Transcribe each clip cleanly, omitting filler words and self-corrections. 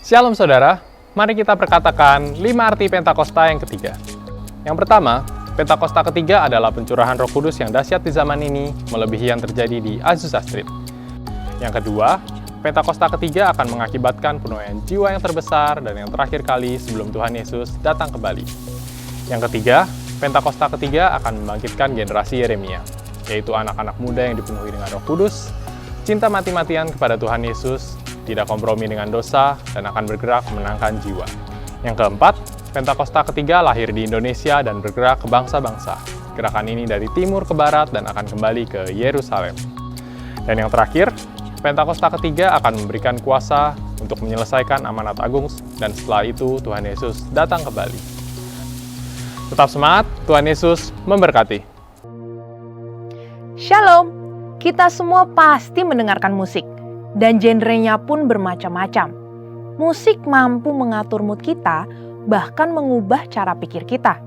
Shalom saudara, mari kita perkatakan 5 arti Pentakosta yang ketiga. Yang pertama, Pentakosta ketiga adalah pencurahan Roh Kudus yang dahsyat di zaman ini, melebihi yang terjadi di Azusa Street. Yang kedua, Pentakosta ketiga akan mengakibatkan penuaian jiwa yang terbesar dan yang terakhir kali sebelum Tuhan Yesus datang kembali. Yang ketiga, Pentakosta ketiga akan membangkitkan generasi Yeremia, yaitu anak-anak muda yang dipenuhi dengan Roh Kudus, cinta mati-matian kepada Tuhan Yesus, tidak kompromi dengan dosa, dan akan bergerak memenangkan jiwa. Yang keempat, Pentakosta ketiga lahir di Indonesia dan bergerak ke bangsa-bangsa. Gerakan ini dari timur ke barat dan akan kembali ke Yerusalem. Dan yang terakhir, Pentakosta ketiga akan memberikan kuasa untuk menyelesaikan amanat agung, dan setelah itu Tuhan Yesus datang kembali. Tetap semangat, Tuhan Yesus memberkati. Shalom, kita semua pasti mendengarkan musik. Dan genrenya pun bermacam-macam. Musik mampu mengatur mood kita, bahkan mengubah cara pikir kita.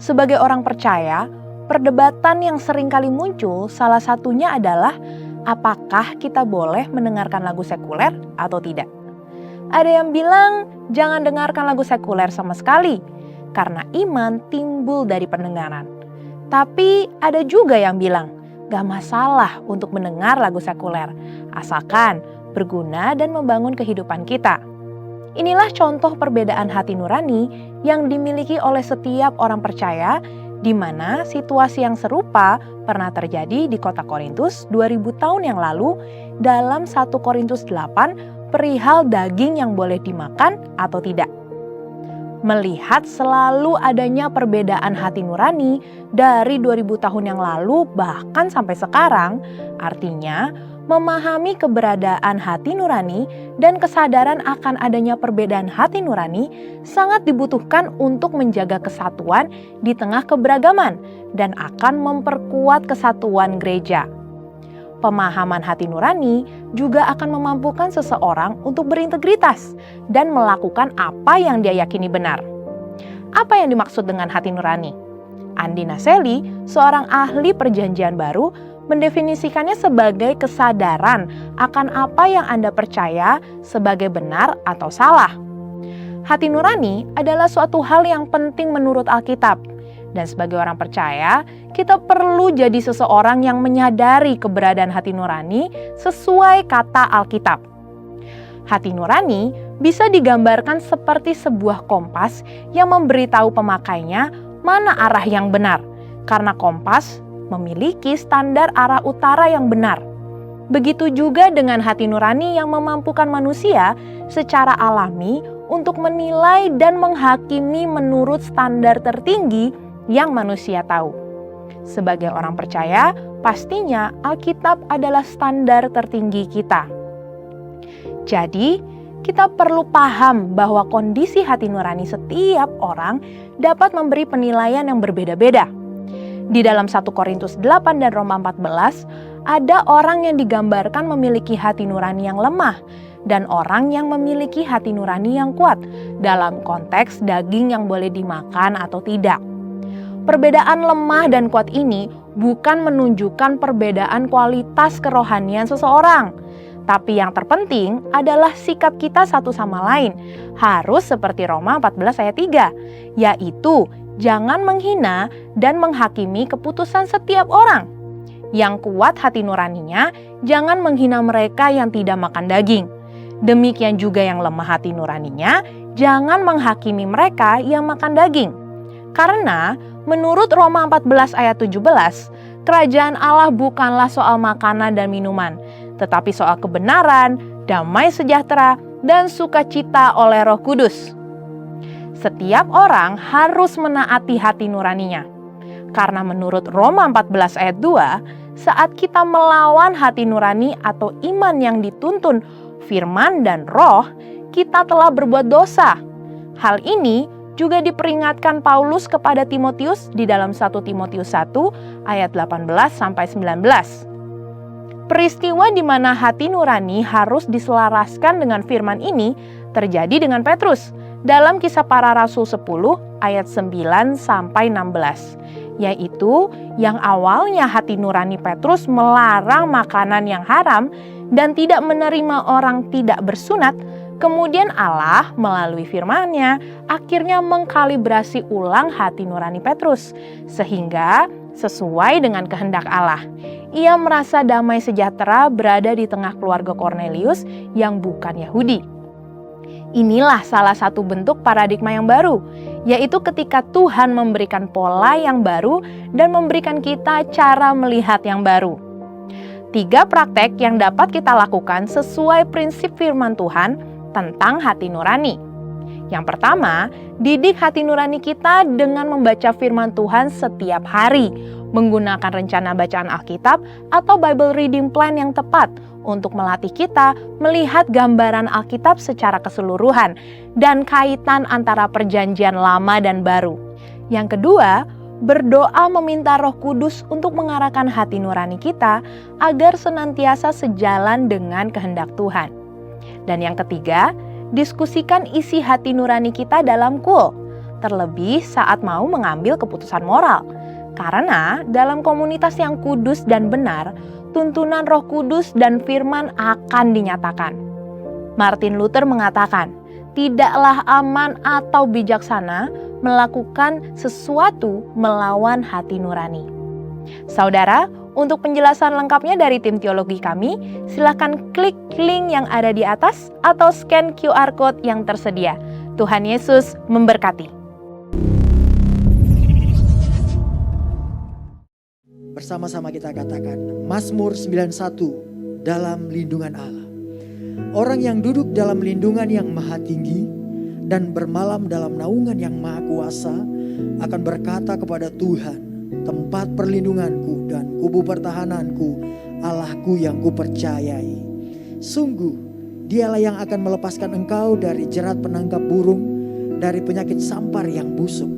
Sebagai orang percaya, perdebatan yang sering kali muncul salah satunya adalah apakah kita boleh mendengarkan lagu sekuler atau tidak. Ada yang bilang jangan dengarkan lagu sekuler sama sekali, karena iman timbul dari pendengaran. Tapi ada juga yang bilang, gak masalah untuk mendengar lagu sekuler, asalkan berguna dan membangun kehidupan kita. Inilah contoh perbedaan hati nurani yang dimiliki oleh setiap orang percaya, di mana situasi yang serupa pernah terjadi di kota Korintus 2000 tahun yang lalu dalam 1 Korintus 8 perihal daging yang boleh dimakan atau tidak. Melihat selalu adanya perbedaan hati nurani dari 2000 tahun yang lalu bahkan sampai sekarang, artinya memahami keberadaan hati nurani dan kesadaran akan adanya perbedaan hati nurani sangat dibutuhkan untuk menjaga kesatuan di tengah keberagaman dan akan memperkuat kesatuan gereja. Pemahaman hati nurani juga akan memampukan seseorang untuk berintegritas dan melakukan apa yang dia yakini benar. Apa yang dimaksud dengan hati nurani? Andi Naseli, seorang ahli perjanjian baru, mendefinisikannya sebagai kesadaran akan apa yang Anda percaya sebagai benar atau salah. Hati nurani adalah suatu hal yang penting menurut Alkitab. Dan sebagai orang percaya, kita perlu jadi seseorang yang menyadari keberadaan hati nurani sesuai kata Alkitab. Hati nurani bisa digambarkan seperti sebuah kompas yang memberitahu pemakainya mana arah yang benar, karena kompas memiliki standar arah utara yang benar. Begitu juga dengan hati nurani yang memampukan manusia secara alami untuk menilai dan menghakimi menurut standar tertinggi yang manusia tahu. Sebagai orang percaya, pastinya Alkitab adalah standar tertinggi kita. Jadi, kita perlu paham bahwa kondisi hati nurani setiap orang dapat memberi penilaian yang berbeda-beda. Di dalam 1 Korintus 8 dan Roma 14, ada orang yang digambarkan memiliki hati nurani yang lemah dan orang yang memiliki hati nurani yang kuat dalam konteks daging yang boleh dimakan atau tidak. Perbedaan lemah dan kuat ini bukan menunjukkan perbedaan kualitas kerohanian seseorang. Tapi yang terpenting adalah sikap kita satu sama lain. Harus seperti Roma 14 ayat 3, yaitu jangan menghina dan menghakimi keputusan setiap orang. Yang kuat hati nuraninya, jangan menghina mereka yang tidak makan daging. Demikian juga yang lemah hati nuraninya, jangan menghakimi mereka yang makan daging. Karena menurut Roma 14 ayat 17, kerajaan Allah bukanlah soal makanan dan minuman, tetapi soal kebenaran, damai sejahtera, dan sukacita oleh Roh Kudus. Setiap orang harus menaati hati nuraninya. Karena menurut Roma 14 ayat 2, saat kita melawan hati nurani atau iman yang dituntun firman dan roh, kita telah berbuat dosa. Hal ini juga diperingatkan Paulus kepada Timotius di dalam 1 Timotius 1 ayat 18-19. Peristiwa di mana hati nurani harus diselaraskan dengan firman ini terjadi dengan Petrus dalam Kisah Para Rasul 10 ayat 9-16, yaitu yang awalnya hati nurani Petrus melarang makanan yang haram dan tidak menerima orang tidak bersunat, Kemudian Allah melalui firman-Nya akhirnya mengkalibrasi ulang hati nurani Petrus, sehingga sesuai dengan kehendak Allah, ia merasa damai sejahtera berada di tengah keluarga Kornelius yang bukan Yahudi. Inilah salah satu bentuk paradigma yang baru, yaitu ketika Tuhan memberikan pola yang baru dan memberikan kita cara melihat yang baru. 3 praktek yang dapat kita lakukan sesuai prinsip firman Tuhan tentang hati nurani. Yang pertama, didik hati nurani kita dengan membaca firman Tuhan setiap hari, menggunakan rencana bacaan Alkitab atau Bible Reading Plan yang tepat untuk melatih kita melihat gambaran Alkitab secara keseluruhan dan kaitan antara perjanjian lama dan baru. Yang kedua, berdoa meminta Roh Kudus untuk mengarahkan hati nurani kita agar senantiasa sejalan dengan kehendak Tuhan. Dan yang ketiga, diskusikan isi hati nurani kita dalam KUL, terlebih saat mau mengambil keputusan moral. Karena dalam komunitas yang kudus dan benar, tuntunan Roh Kudus dan firman akan dinyatakan. Martin Luther mengatakan, tidaklah aman atau bijaksana melakukan sesuatu melawan hati nurani. Saudara, untuk penjelasan lengkapnya dari tim teologi kami, silakan klik link yang ada di atas atau scan QR Code yang tersedia. Tuhan Yesus memberkati. Bersama-sama kita katakan Mazmur 91, dalam lindungan Allah. Orang yang duduk dalam lindungan yang maha tinggi dan bermalam dalam naungan yang maha kuasa akan berkata kepada Tuhan, tempat perlindunganku dan kubu pertahananku, Allahku yang kupercayai. Sungguh, Dialah yang akan melepaskan engkau dari jerat penangkap burung, dari penyakit sampar yang busuk.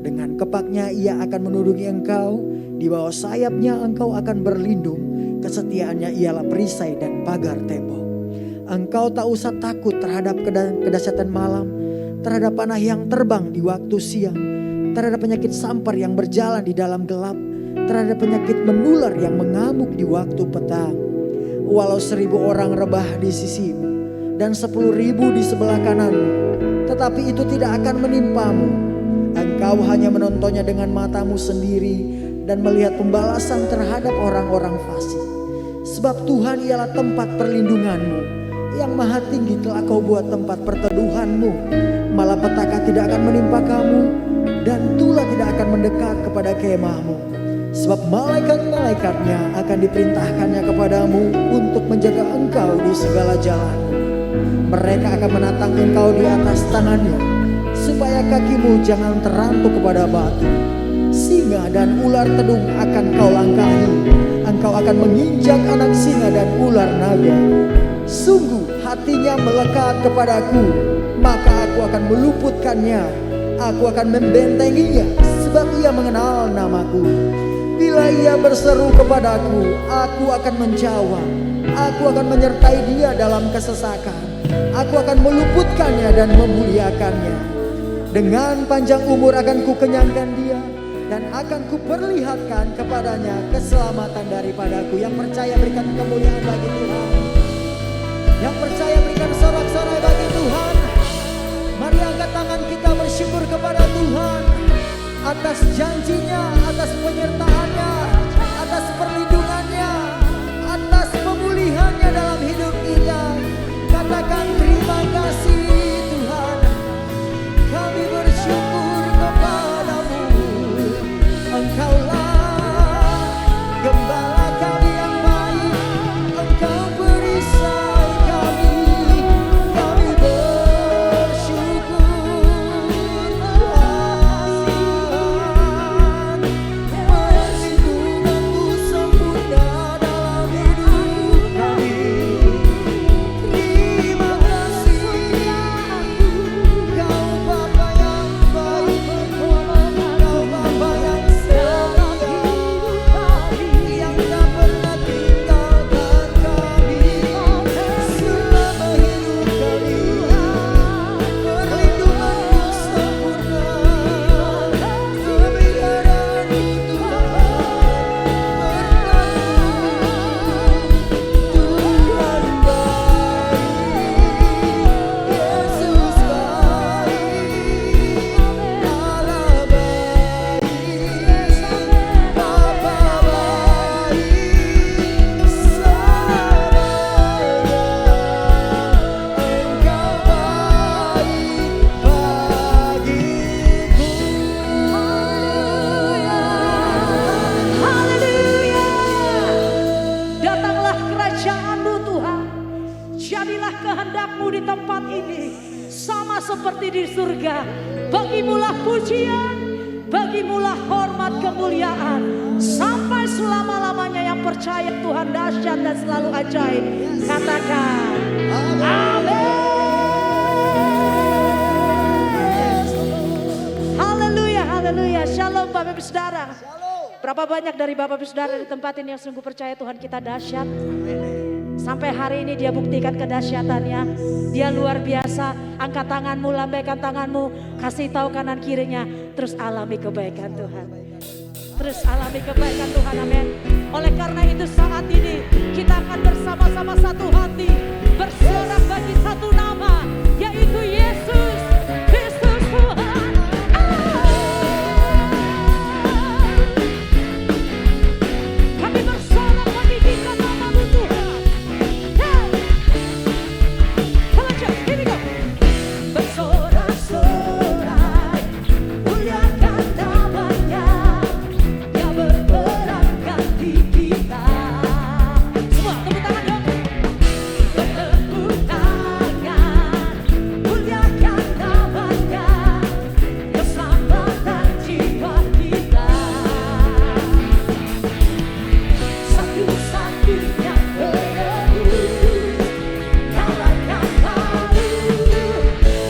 Dengan kepaknya Ia akan menuduki engkau, di bawah sayapnya engkau akan berlindung, kesetiaannya ialah perisai dan pagar tembok. Engkau tak usah takut terhadap kedahsyatan malam, terhadap panah yang terbang di waktu siang, terhadap penyakit sampar yang berjalan di dalam gelap, terhadap penyakit menular yang mengamuk di waktu petang. Walau 1000 orang rebah di sisimu dan 10.000 di sebelah kananmu, tetapi itu tidak akan menimpamu. Engkau hanya menontonnya dengan matamu sendiri dan melihat pembalasan terhadap orang-orang fasik. Sebab Tuhan ialah tempat perlindunganmu, yang maha tinggi telah kau buat tempat perteduhanmu. Malapetaka tidak akan menimpa kamu, dan tulah tidak akan mendekat kepada kemahmu. Sebab malaikat-malaikatnya akan diperintahkannya kepadamu untuk menjaga engkau di segala jalanmu. Mereka akan menatang engkau di atas tangannya, supaya kakimu jangan terantuk kepada batu. Singa dan ular tedung akan kau langkahi. Engkau akan menginjak anak singa dan ular naga. Sungguh hatinya melekat kepadaku, maka aku akan meluputkannya. Aku akan membentenginya, sebab ia mengenal namaku. Bila ia berseru kepadaku, aku akan menjawab. Aku akan menyertai dia dalam kesesakan. Aku akan meluputkannya dan memuliakannya. Dengan panjang umur akan kukenyangkan dia, dan akan kuperlihatkan kepadanya keselamatan daripadaku. Yang percaya berikan kemuliaan bagi Tuhan. Yang percaya berikan sorak-sorai bagi Tuhan. Mari angkat tangan kita bersyukur kepada Tuhan atas janjinya, atas penyertaannya, atas perlindungannya, atas pemulihannya dalam hidup kita. Katakan terima kasih Tuhan. Kami bersyukur kepadamu. Engkaulah gembala kami yang baik. Engkau perisai kami. Kami bersyukur Tuhan. Perlindunganmu sempurna. kerajaan-Mu Tuhan. Jadilah kehendak-Mu di tempat ini, sama seperti di surga. Bagimulah pujian, bagimulah hormat kemuliaan, sampai selama-lamanya. Yang percaya Tuhan dahsyat dan selalu ajaib, katakan amin. Haleluya, haleluya. Shalom Bapak Ibu Saudara. Berapa banyak dari Bapak Ibu Saudara di tempat ini yang sungguh percaya Tuhan kita dahsyat. Sampai hari ini dia buktikan kedahsyatannya. Dia luar biasa. Angkat tanganmu, lambaikan tanganmu, kasih tahu kanan kirinya. Terus alami kebaikan Tuhan. Terus alami kebaikan Tuhan, amin. Oleh karena itu saat ini kita akan bersama-sama satu hati bersorak bagi satu nama, yaitu Yesus Kristus Tuhan. Kami bersorak bagi kita nama-Mu Tuhan. Come on, church, here we go. Bersorak-sorai, muliakan namanya, Dia berperang ganti kita. Semua tepuk tangan dong. Bertepuk tangan, muliakan namanya, keselamatan jiwa kita. Satu-satunya penebus, kalahkan malu,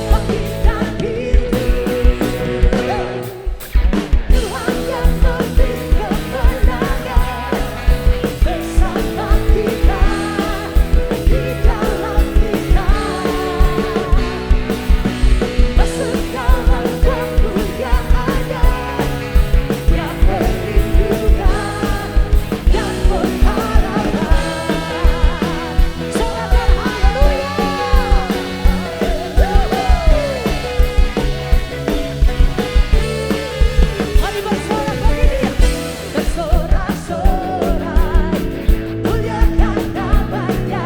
bangkitkan hidup. Tuhan yang memberi kemenangan bersama kita, di dalam kita. Segala kemuliaannya, Dia perlindungan dan pengharapan. Sorakan haleluya. Mari bersorak bagi Dia. Bersorak-sorai, muliakan namanya,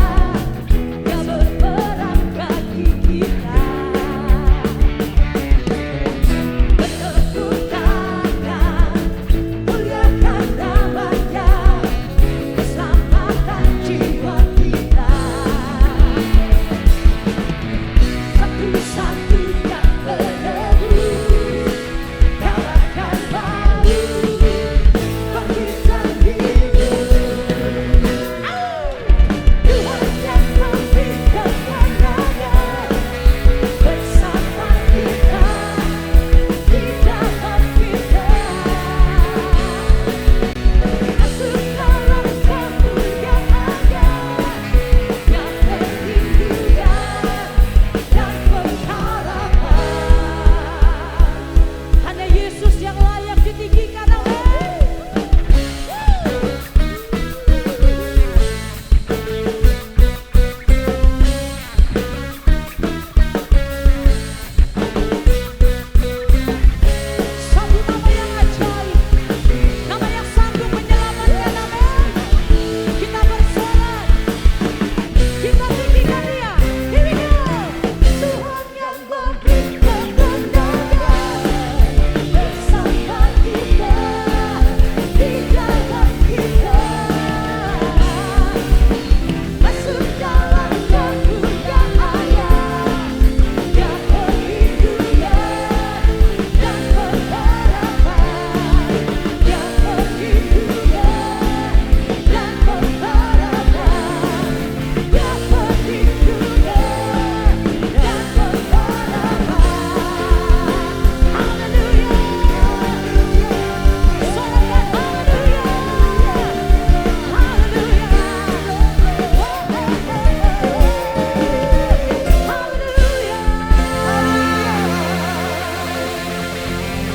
Dia berperang bagi kita. Bertepuk tangan, muliakan namanya, keselamatan jiwa kita. Satu-satunya penebus, kalahkan malu, bangkitkan hidup. Tuhan yang memberi kemenangan bersama kita, di dalam kita. Segala kemuliaannya, yang perlindungan dan pengharapan. Hanya Yesus yang layak ditinggikan, amin. Satu nama yang ajaib, nama yang sanggup menyelamatkan, amin. Kita bersorak, kita tinggikan Dia. Here we go. Tuhan yang memberi kemenangan bersama kita, di dalam kita. Masuk dalam kemuliaannya, Dia perlindungan dan pengharapan. Dia perlindungan dan pengharapan. Dia perlindungan dan pengharapan. Haleluya. Sorakan haleluya.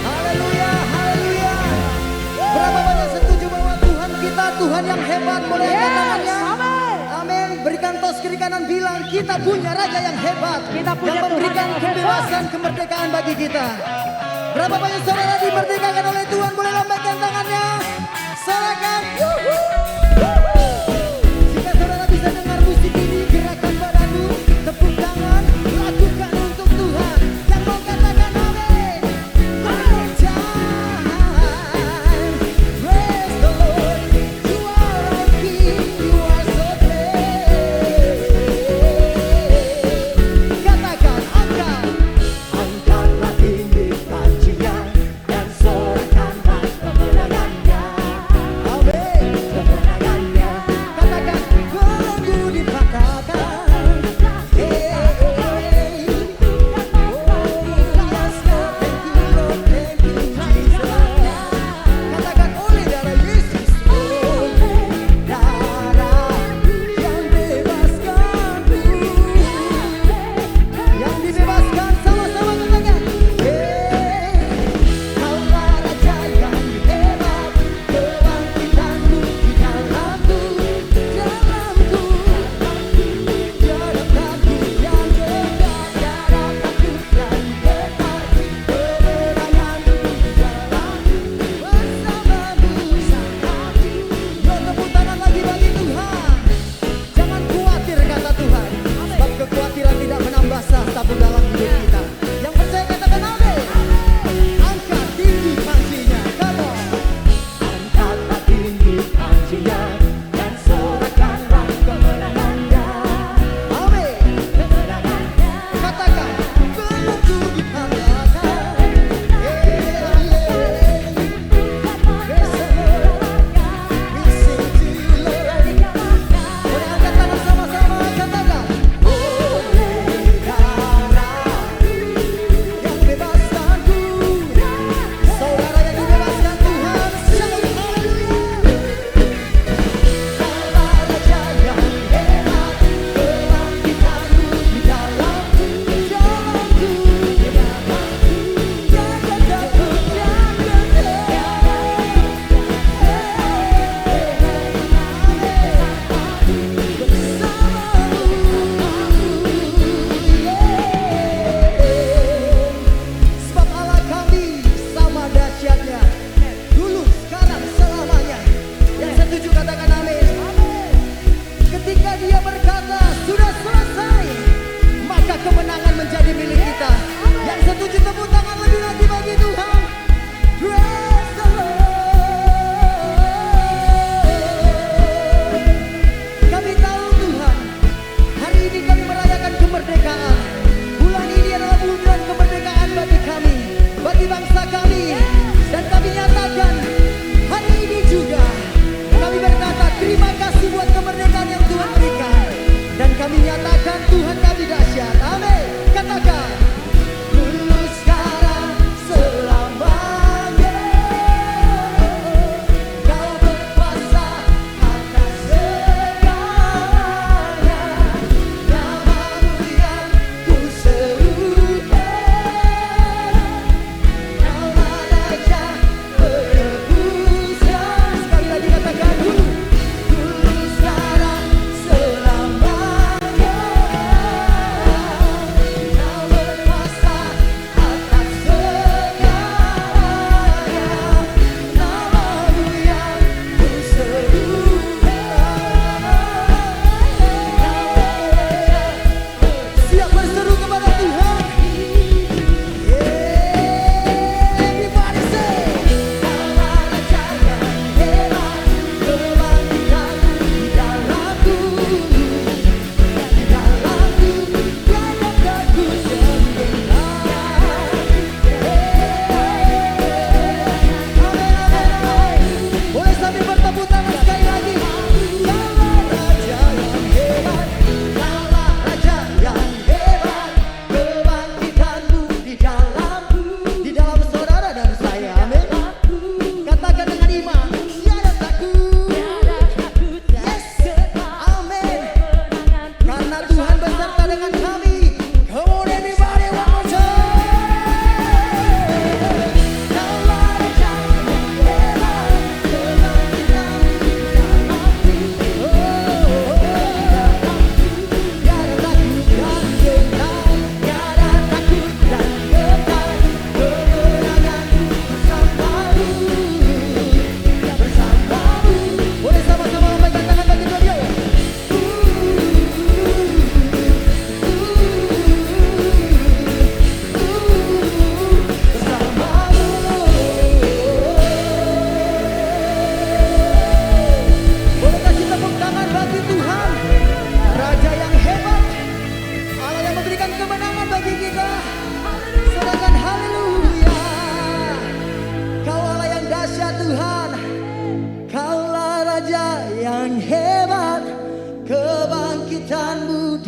Haleluya, haleluya. Berapa banyak setuju bahwa Tuhan kita Tuhan yang hebat? Boleh angkat tangannya? Amin. Berikan tos kiri kanan, bilang kita punya Raja yang hebat, Kita punya yang memberikan Tuhan yang hebat. kebebasan, kemerdekaan bagi kita. Berapa banyak saudara dimerdekakan oleh Tuhan? Boleh lambaikan tangannya. Sorakan. Jika saudara bisa dengar musik ini, gerakan badanmu, tepuk tangan, lakukan untuk Tuhan. Yang mau katakan amin. Praise the Lord. You are our King, you are so great.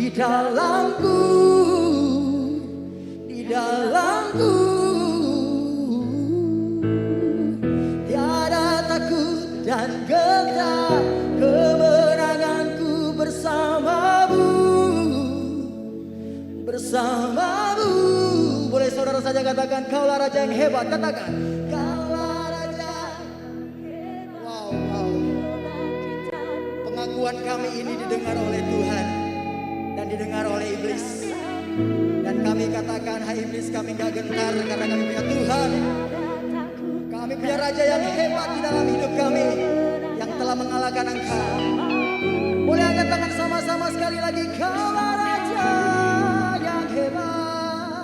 di dalamku, di dalamku. Tiada takut dan gentar, kemenanganku bersamamu, bersamamu. Boleh saudara saja katakan, Kaulah Raja yang hebat. Katakan, Kaulah Raja. Wow, wow. Pengakuan kami ini didengar oleh Tuhan dan didengar oleh iblis. Dan kami katakan, hai iblis, kami gak gentar karena kami punya Tuhan. Kami punya Raja yang hebat di dalam hidup kami, yang telah mengalahkan Engkau. Boleh angkat tangan sama-sama sekali lagi. Kaulah Raja yang hebat,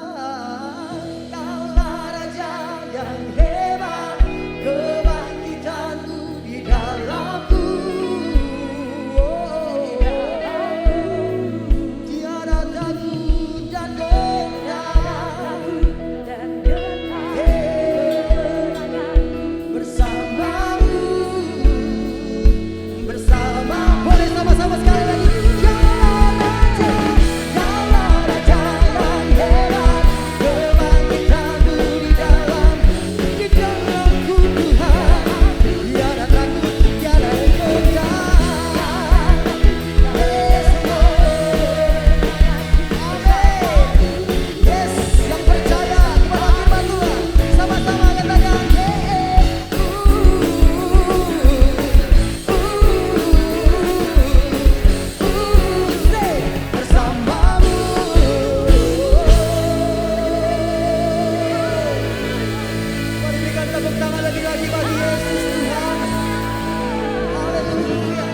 Kaulah Raja yang hebat, kebangkitanku di dalamku. Tiada takut dan gentar, bersamamu, bersama. Boleh sama-sama sekali lagi. Kaulah Raja yang hebat, kebangkitanku di dalamku Tuhan. Tiada takut, tiada gentar. Yes, yang percaya kepada firman Tuhan, sama-sama katakan, bersamamu. Mari berikan tepuk tangan lagi bagi Yesus Tuhan. Haleluya,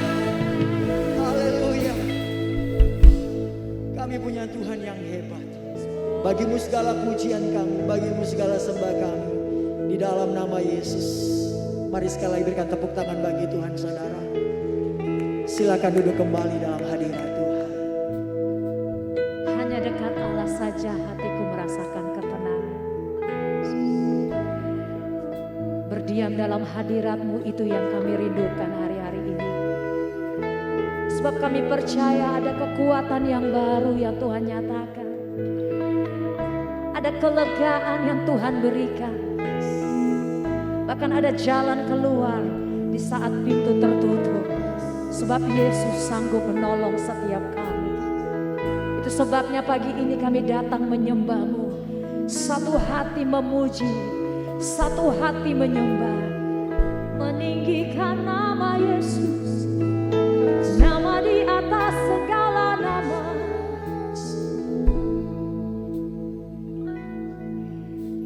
haleluya. Kami punya Tuhan yang hebat. Bagimu segala pujian kami, bagimu segala sembah kami, di dalam nama Yesus. Mari sekali lagi berikan tepuk tangan bagi Tuhan, saudara. Silakan duduk kembali dalam hadirat Tuhan. Hanya dekat Allah saja hatiku merasakan ketenangan. Berdiam dalam hadirat-Mu itu yang kami rindukan hari-hari ini. Sebab kami percaya ada kekuatan yang baru yang Tuhan nyatakan. Ada kelegaan yang Tuhan berikan. Bahkan ada jalan keluar di saat pintu tertutup. Sebab Yesus sanggup menolong setiap kami. Itu sebabnya pagi ini kami datang menyembah-Mu. Satu hati memuji, satu hati menyembah. Meninggikan nama Yesus, nama di atas segala nama.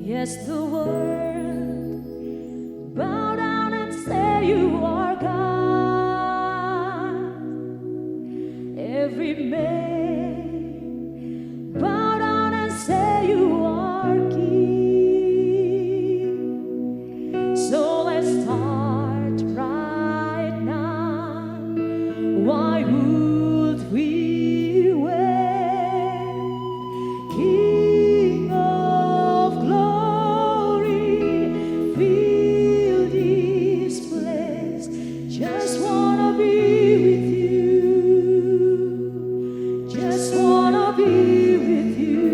Yes, the world bow down and say you are God. Every man bow down and say you are King. So let's start right now. Why would we wait? King of glory, fill this place. Just wanna be with you. Just wanna be with you.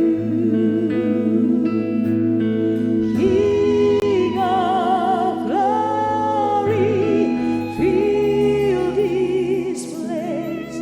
King of glory, fill this place.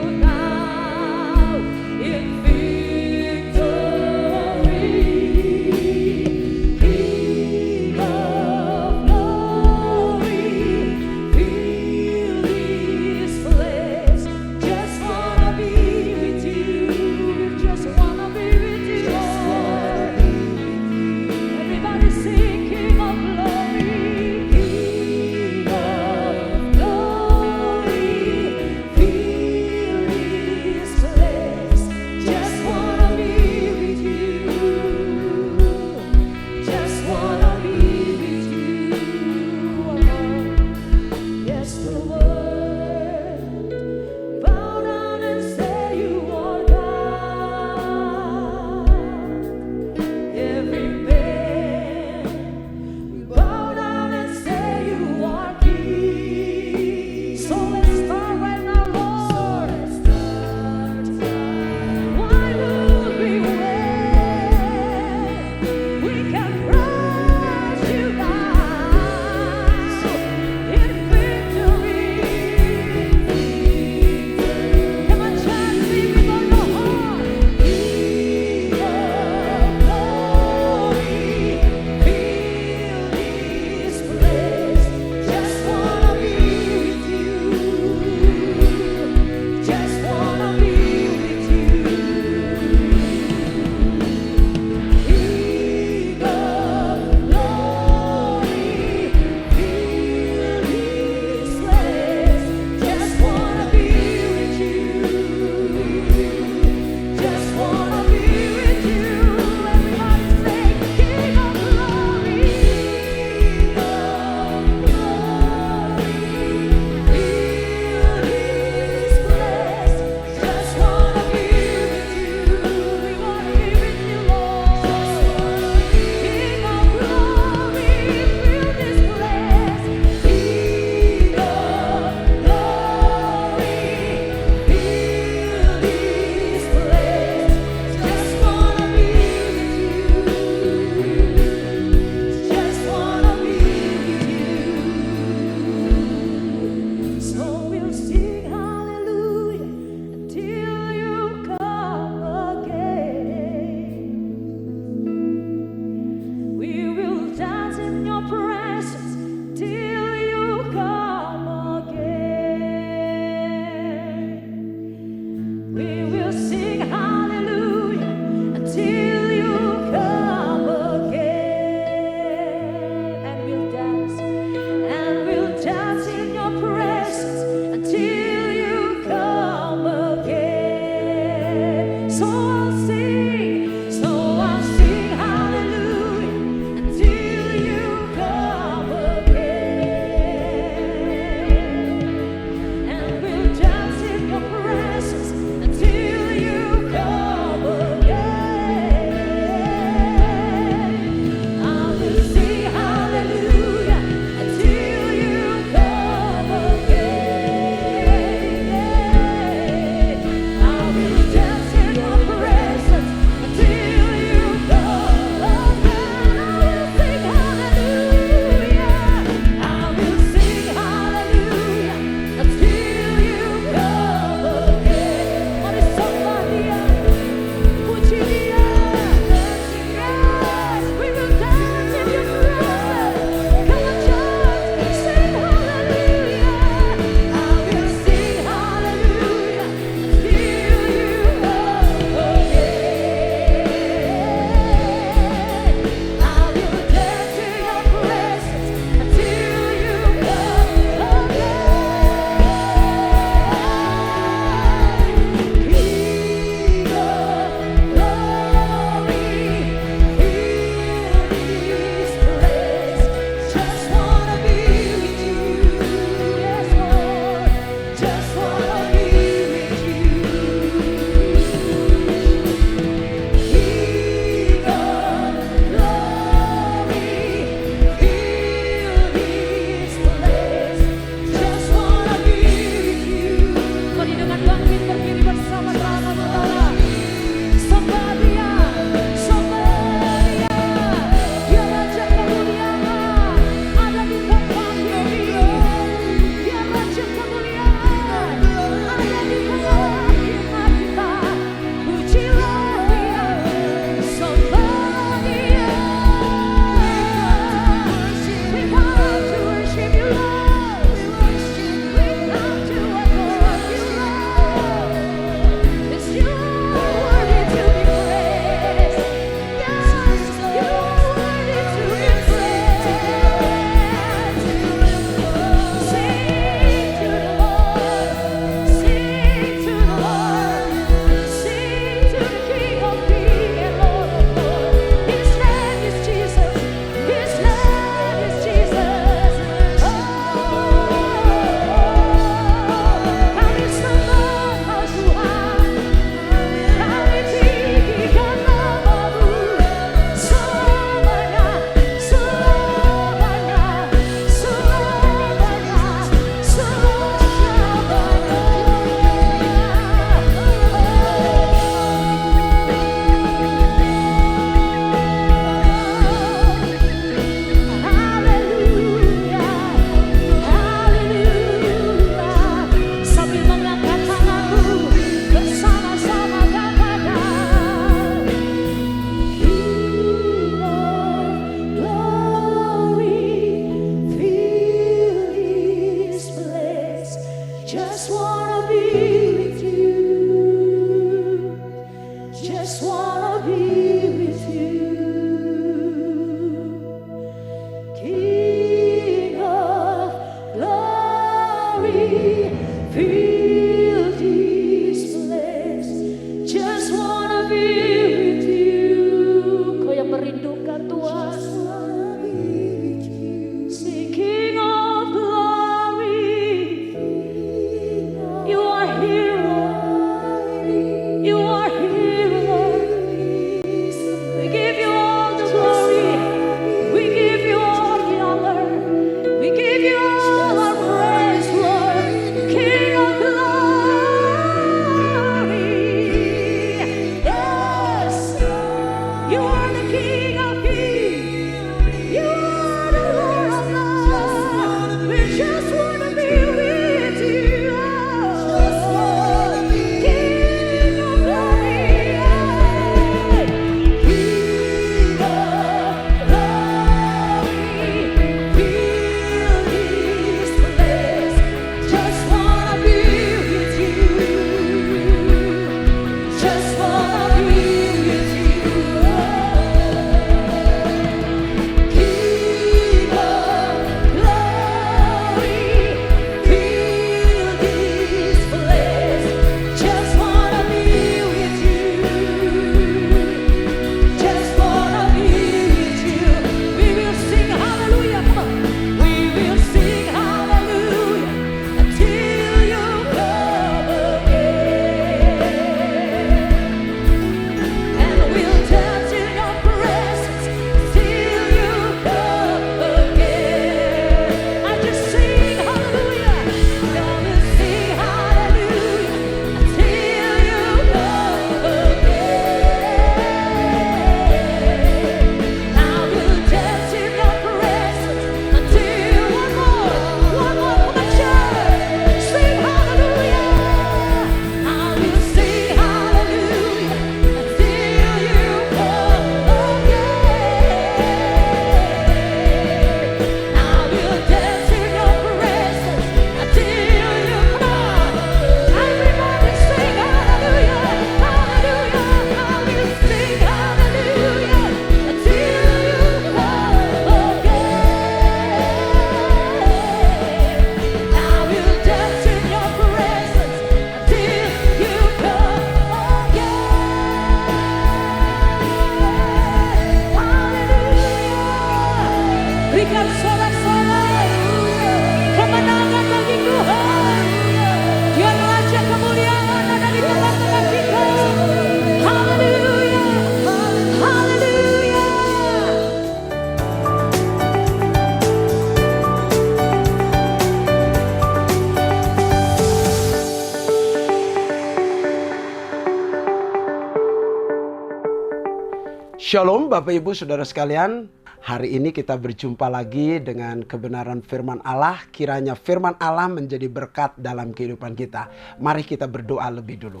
Shalom Bapak Ibu Saudara sekalian. Hari ini kita berjumpa lagi dengan kebenaran firman Allah. Kiranya firman Allah menjadi berkat dalam kehidupan kita. Mari kita berdoa lebih dulu.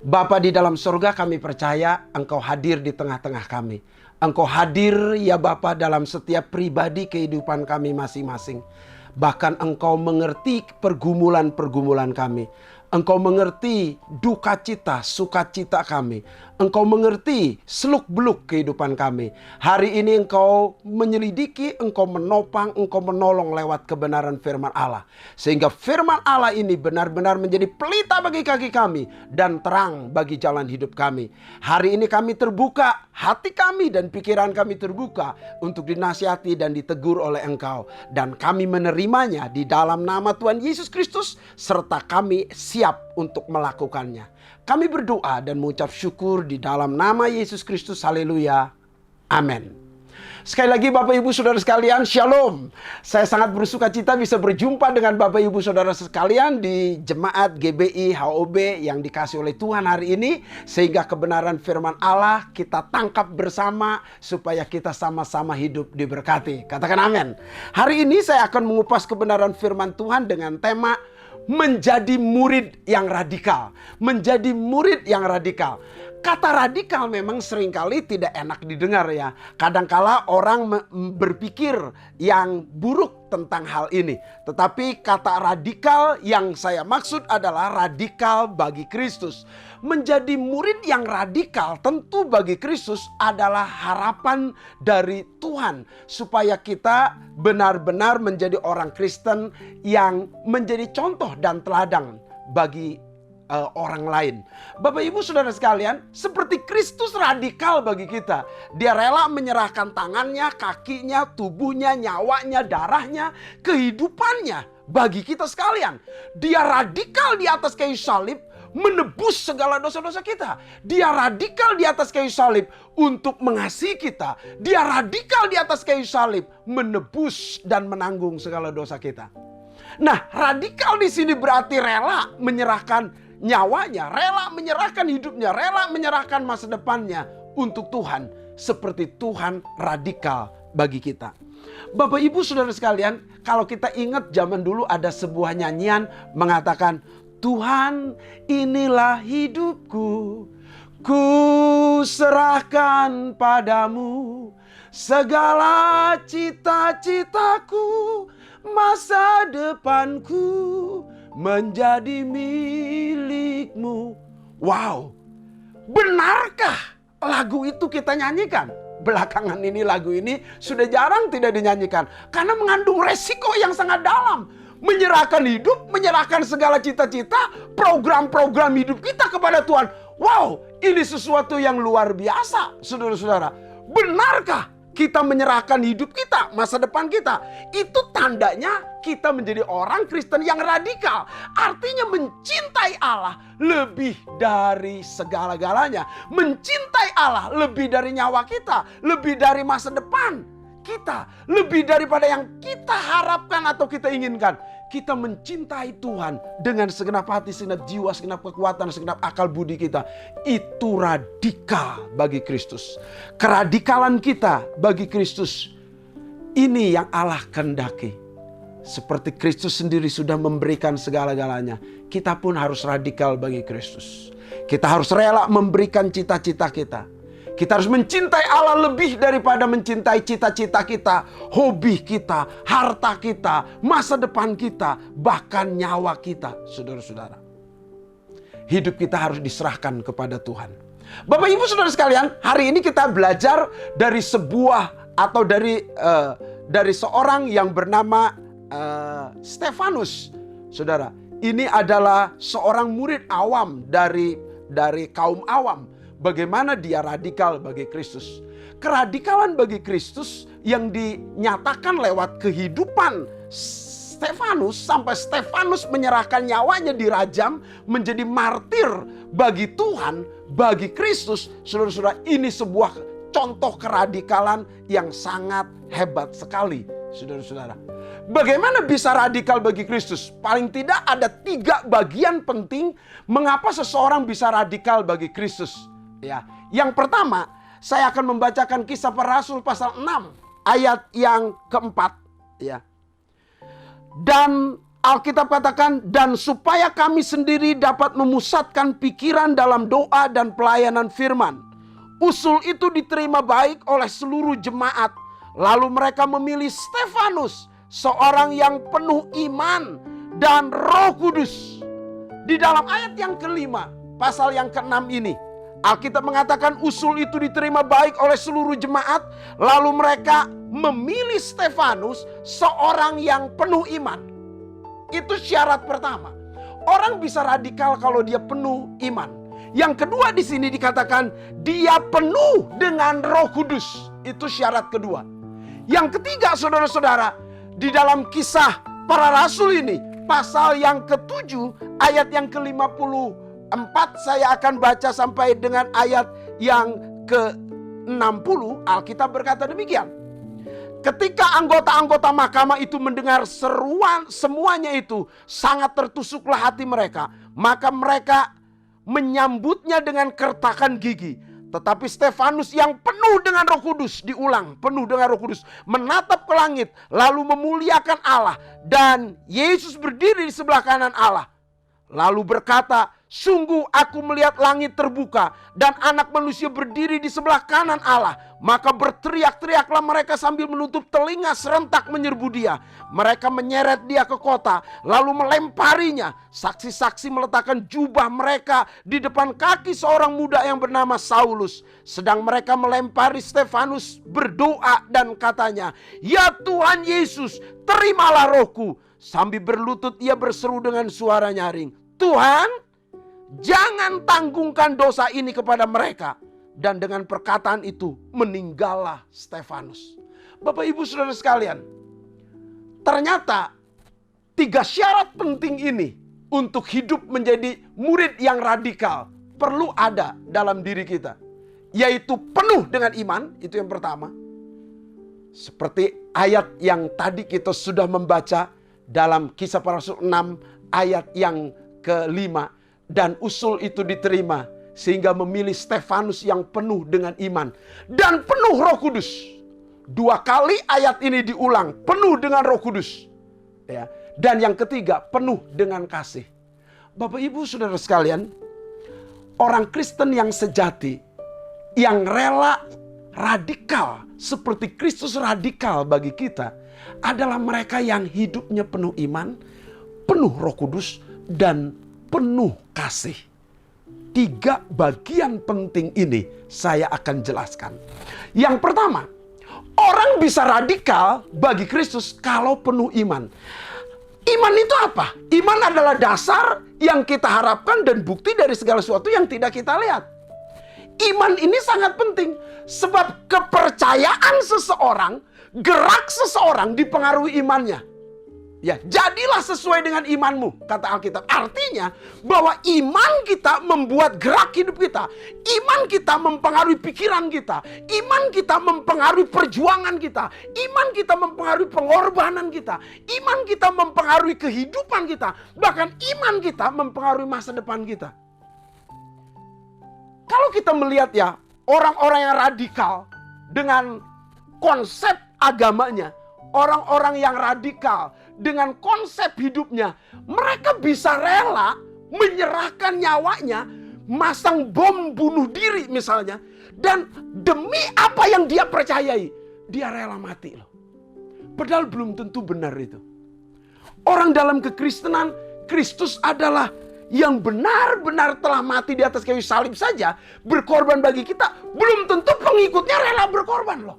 Bapa di dalam surga, kami percaya Engkau hadir di tengah-tengah kami. Engkau hadir ya Bapa dalam setiap pribadi kehidupan kami masing-masing. Bahkan Engkau mengerti pergumulan-pergumulan kami. Engkau mengerti duka cita, sukacita kami. Engkau mengerti seluk-beluk kehidupan kami. Hari ini Engkau menyelidiki, Engkau menopang, Engkau menolong lewat kebenaran firman Allah. Sehingga firman Allah ini benar-benar menjadi pelita bagi kaki kami dan terang bagi jalan hidup kami. Hari ini kami terbuka, hati kami dan pikiran kami terbuka untuk dinasihati dan ditegur oleh Engkau. Dan kami menerimanya di dalam nama Tuhan Yesus Kristus, serta kami siap untuk melakukannya. Kami berdoa dan mengucap syukur di dalam nama Yesus Kristus. Haleluya. Amin. Sekali lagi Bapak Ibu Saudara sekalian, Shalom. Saya sangat bersuka cita bisa berjumpa dengan Bapak Ibu Saudara sekalian di Jemaat GBI HOB yang dikasih oleh Tuhan hari ini. Sehingga kebenaran firman Allah kita tangkap bersama supaya kita sama-sama hidup diberkati. Katakan amin. Hari ini saya akan mengupas kebenaran firman Tuhan dengan tema menjadi murid yang radikal. Menjadi murid yang radikal. Kata radikal memang seringkali tidak enak didengar ya. Kadangkala orang berpikir yang buruk tentang hal ini. Tetapi kata radikal yang saya maksud adalah radikal bagi Kristus. Menjadi murid yang radikal tentu bagi Kristus adalah harapan dari Tuhan. Supaya kita benar-benar menjadi orang Kristen yang menjadi contoh dan teladan bagi orang lain. Bapak Ibu Saudara sekalian, seperti Kristus radikal bagi kita. Dia rela menyerahkan tangannya, kakinya, tubuhnya, nyawanya, darahnya, kehidupannya bagi kita sekalian. Dia radikal di atas kayu salib menebus segala dosa-dosa kita. Dia radikal di atas kayu salib untuk mengasihi kita. Dia radikal di atas kayu salib menebus dan menanggung segala dosa kita. Nah, radikal di sini berarti rela menyerahkan nyawanya, rela menyerahkan hidupnya, rela menyerahkan masa depannya untuk Tuhan. Seperti Tuhan radikal bagi kita. Bapak Ibu Saudara sekalian, kalau kita ingat zaman dulu ada sebuah nyanyian mengatakan, Tuhan inilah hidupku, ku serahkan padamu segala cita-citaku, masa depanku menjadi milikmu. Wow, benarkah lagu itu kita nyanyikan? Belakangan ini lagu ini sudah jarang tidak dinyanyikan karena mengandung resiko yang sangat dalam. Menyerahkan hidup, menyerahkan segala cita-cita, program-program hidup kita kepada Tuhan. Wow, ini sesuatu yang luar biasa, saudara-saudara. Benarkah kita menyerahkan hidup kita, masa depan kita? Itu tandanya kita menjadi orang Kristen yang radikal. Artinya mencintai Allah lebih dari segala-galanya. Mencintai Allah lebih dari nyawa kita, lebih dari masa depan kita, lebih daripada yang kita harapkan atau kita inginkan. Kita mencintai Tuhan dengan segenap hati, segenap jiwa, segenap kekuatan, segenap akal budi kita. Itu radikal bagi Kristus. Keradikalan kita bagi Kristus, ini yang Allah kehendaki. Seperti Kristus sendiri sudah memberikan segala-galanya, kita pun harus radikal bagi Kristus. Kita harus rela memberikan cita-cita kita. Kita harus mencintai Allah lebih daripada mencintai cita-cita kita, hobi kita, harta kita, masa depan kita, bahkan nyawa kita, saudara-saudara. Hidup kita harus diserahkan kepada Tuhan. Bapak Ibu Saudara sekalian, hari ini kita belajar dari sebuah atau dari seorang yang bernama Stefanus. Saudara, ini adalah seorang murid awam dari kaum awam. Bagaimana dia radikal bagi Kristus. Keradikalan bagi Kristus yang dinyatakan lewat kehidupan Stefanus. Sampai Stefanus menyerahkan nyawanya dirajam menjadi martir bagi Tuhan, bagi Kristus. Saudara-saudara, ini sebuah contoh keradikalan yang sangat hebat sekali. Saudara-saudara, bagaimana bisa radikal bagi Kristus? Paling tidak ada 3 bagian penting mengapa seseorang bisa radikal bagi Kristus. Ya, yang pertama, Saya akan membacakan Kisah Para Rasul pasal 6 ayat yang keempat. Ya. Dan Alkitab katakan, dan supaya kami sendiri dapat memusatkan pikiran dalam doa dan pelayanan firman. Usul itu diterima baik oleh seluruh jemaat. Lalu mereka memilih Stefanus, seorang yang penuh iman dan Roh Kudus. Di dalam ayat yang kelima, pasal yang keenam ini, Alkitab mengatakan usul itu diterima baik oleh seluruh jemaat. Lalu mereka memilih Stefanus, seorang yang penuh iman. Itu syarat pertama. Orang bisa radikal kalau dia penuh iman. Yang kedua di sini dikatakan dia penuh dengan Roh Kudus. Itu syarat kedua. Yang ketiga, saudara-saudara, di dalam Kisah Para Rasul ini, pasal yang ke-7 ayat yang ke-54, saya akan baca sampai dengan ayat yang ke-60. Alkitab berkata demikian. Ketika anggota-anggota mahkamah itu mendengar seruan semuanya itu, sangat tertusuklah hati mereka. Maka mereka menyambutnya dengan kertakan gigi. Tetapi Stefanus yang penuh dengan Roh Kudus, diulang, penuh dengan Roh Kudus, menatap ke langit, lalu memuliakan Allah. Dan Yesus berdiri di sebelah kanan Allah. Lalu berkata, sungguh aku melihat langit terbuka dan anak manusia berdiri di sebelah kanan Allah. Maka berteriak-teriaklah mereka sambil menutup telinga serentak menyerbu dia. Mereka menyeret dia ke kota lalu melemparinya. Saksi-saksi meletakkan jubah mereka di depan kaki seorang muda yang bernama Saulus. Sedang mereka melempari Stefanus, berdoa dan katanya, ya Tuhan Yesus, terimalah rohku. Sambil berlutut ia berseru dengan suara nyaring, Tuhan, jangan tanggungkan dosa ini kepada mereka. Dan dengan perkataan itu meninggallah Stefanus. Bapak Ibu Saudara sekalian, ternyata 3 syarat penting ini untuk hidup menjadi murid yang radikal perlu ada dalam diri kita. Yaitu penuh dengan iman, itu yang pertama. Seperti ayat yang tadi kita sudah membaca dalam Kisah Para Rasul 6 ayat yang ke-5. Dan usul itu diterima sehingga memilih Stefanus yang penuh dengan iman dan penuh Roh Kudus. 2 kali ayat ini diulang, penuh dengan Roh Kudus. Ya. Dan yang ketiga, penuh dengan kasih. Bapak Ibu Saudara sekalian, orang Kristen yang sejati, yang rela radikal seperti Kristus radikal bagi kita, adalah mereka yang hidupnya penuh iman, penuh Roh Kudus, dan penuh kasih. 3 bagian penting ini saya akan jelaskan. Yang pertama, orang bisa radikal bagi Kristus kalau penuh iman. Iman itu apa? Iman adalah dasar yang kita harapkan dan bukti dari segala sesuatu yang tidak kita lihat. Iman ini sangat penting sebab kepercayaan seseorang, gerak seseorang dipengaruhi imannya. Ya, jadilah sesuai dengan imanmu, kata Alkitab. Artinya bahwa iman kita membuat gerak hidup kita. Iman kita mempengaruhi pikiran kita. Iman kita mempengaruhi perjuangan kita. Iman kita mempengaruhi pengorbanan kita. Iman kita mempengaruhi kehidupan kita. Bahkan iman kita mempengaruhi masa depan kita. Kalau kita melihat ya, orang-orang yang radikal dengan konsep agamanya, orang-orang yang radikal dengan konsep hidupnya, mereka bisa rela menyerahkan nyawanya, masang bom bunuh diri misalnya, dan demi apa yang dia percayai, dia rela mati loh. Padahal belum tentu benar itu. Orang dalam kekristenan, Kristus adalah yang benar-benar telah mati di atas kayu salib saja, berkorban bagi kita, belum tentu pengikutnya rela berkorban loh.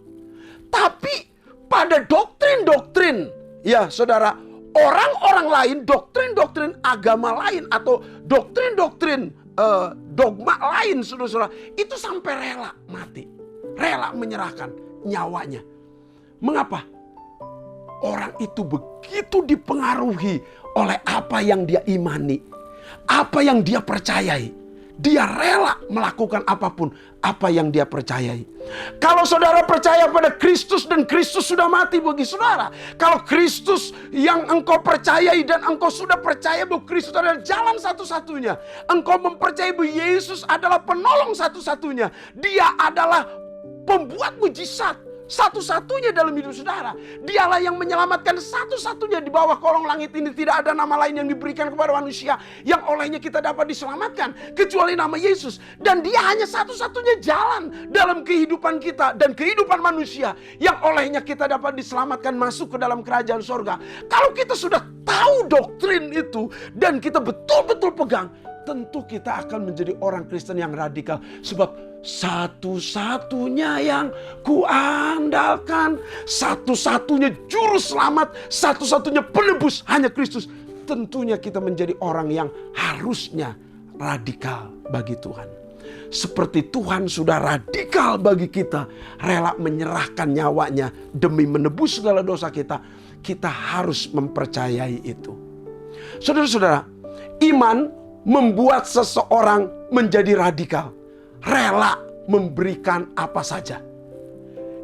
Tapi pada doktrin-doktrin, ya saudara, orang-orang lain, doktrin-doktrin agama lain atau doktrin-doktrin dogma lain, saudara-saudara, itu sampai rela mati, rela menyerahkan nyawanya. Mengapa? Orang itu begitu dipengaruhi oleh apa yang dia imani, apa yang dia percayai. Dia rela melakukan apapun apa yang dia percayai. Kalau saudara percaya pada Kristus dan Kristus sudah mati bagi saudara. Kalau Kristus yang engkau percayai dan engkau sudah percaya bahwa Kristus adalah jalan satu-satunya. Engkau mempercayai bahwa Yesus adalah penolong satu-satunya. Dia adalah pembuat mujizat satu-satunya dalam hidup saudara. Dialah yang menyelamatkan satu-satunya di bawah kolong langit ini. Tidak ada nama lain yang diberikan kepada manusia yang olehnya kita dapat diselamatkan kecuali nama Yesus. Dan dia hanya satu-satunya jalan dalam kehidupan kita dan kehidupan manusia yang olehnya kita dapat diselamatkan masuk ke dalam kerajaan sorga. Kalau kita sudah tahu doktrin itu dan kita betul-betul pegang, tentu kita akan menjadi orang Kristen yang radikal. Sebab satu-satunya yang kuandalkan, satu-satunya juru selamat, satu-satunya penebus hanya Kristus. Tentunya kita menjadi orang yang harusnya radikal bagi Tuhan. Seperti Tuhan sudah radikal bagi kita, rela menyerahkan nyawanya demi menebus segala dosa kita. Kita harus mempercayai itu. Saudara-saudara, iman membuat seseorang menjadi radikal. Rela memberikan apa saja.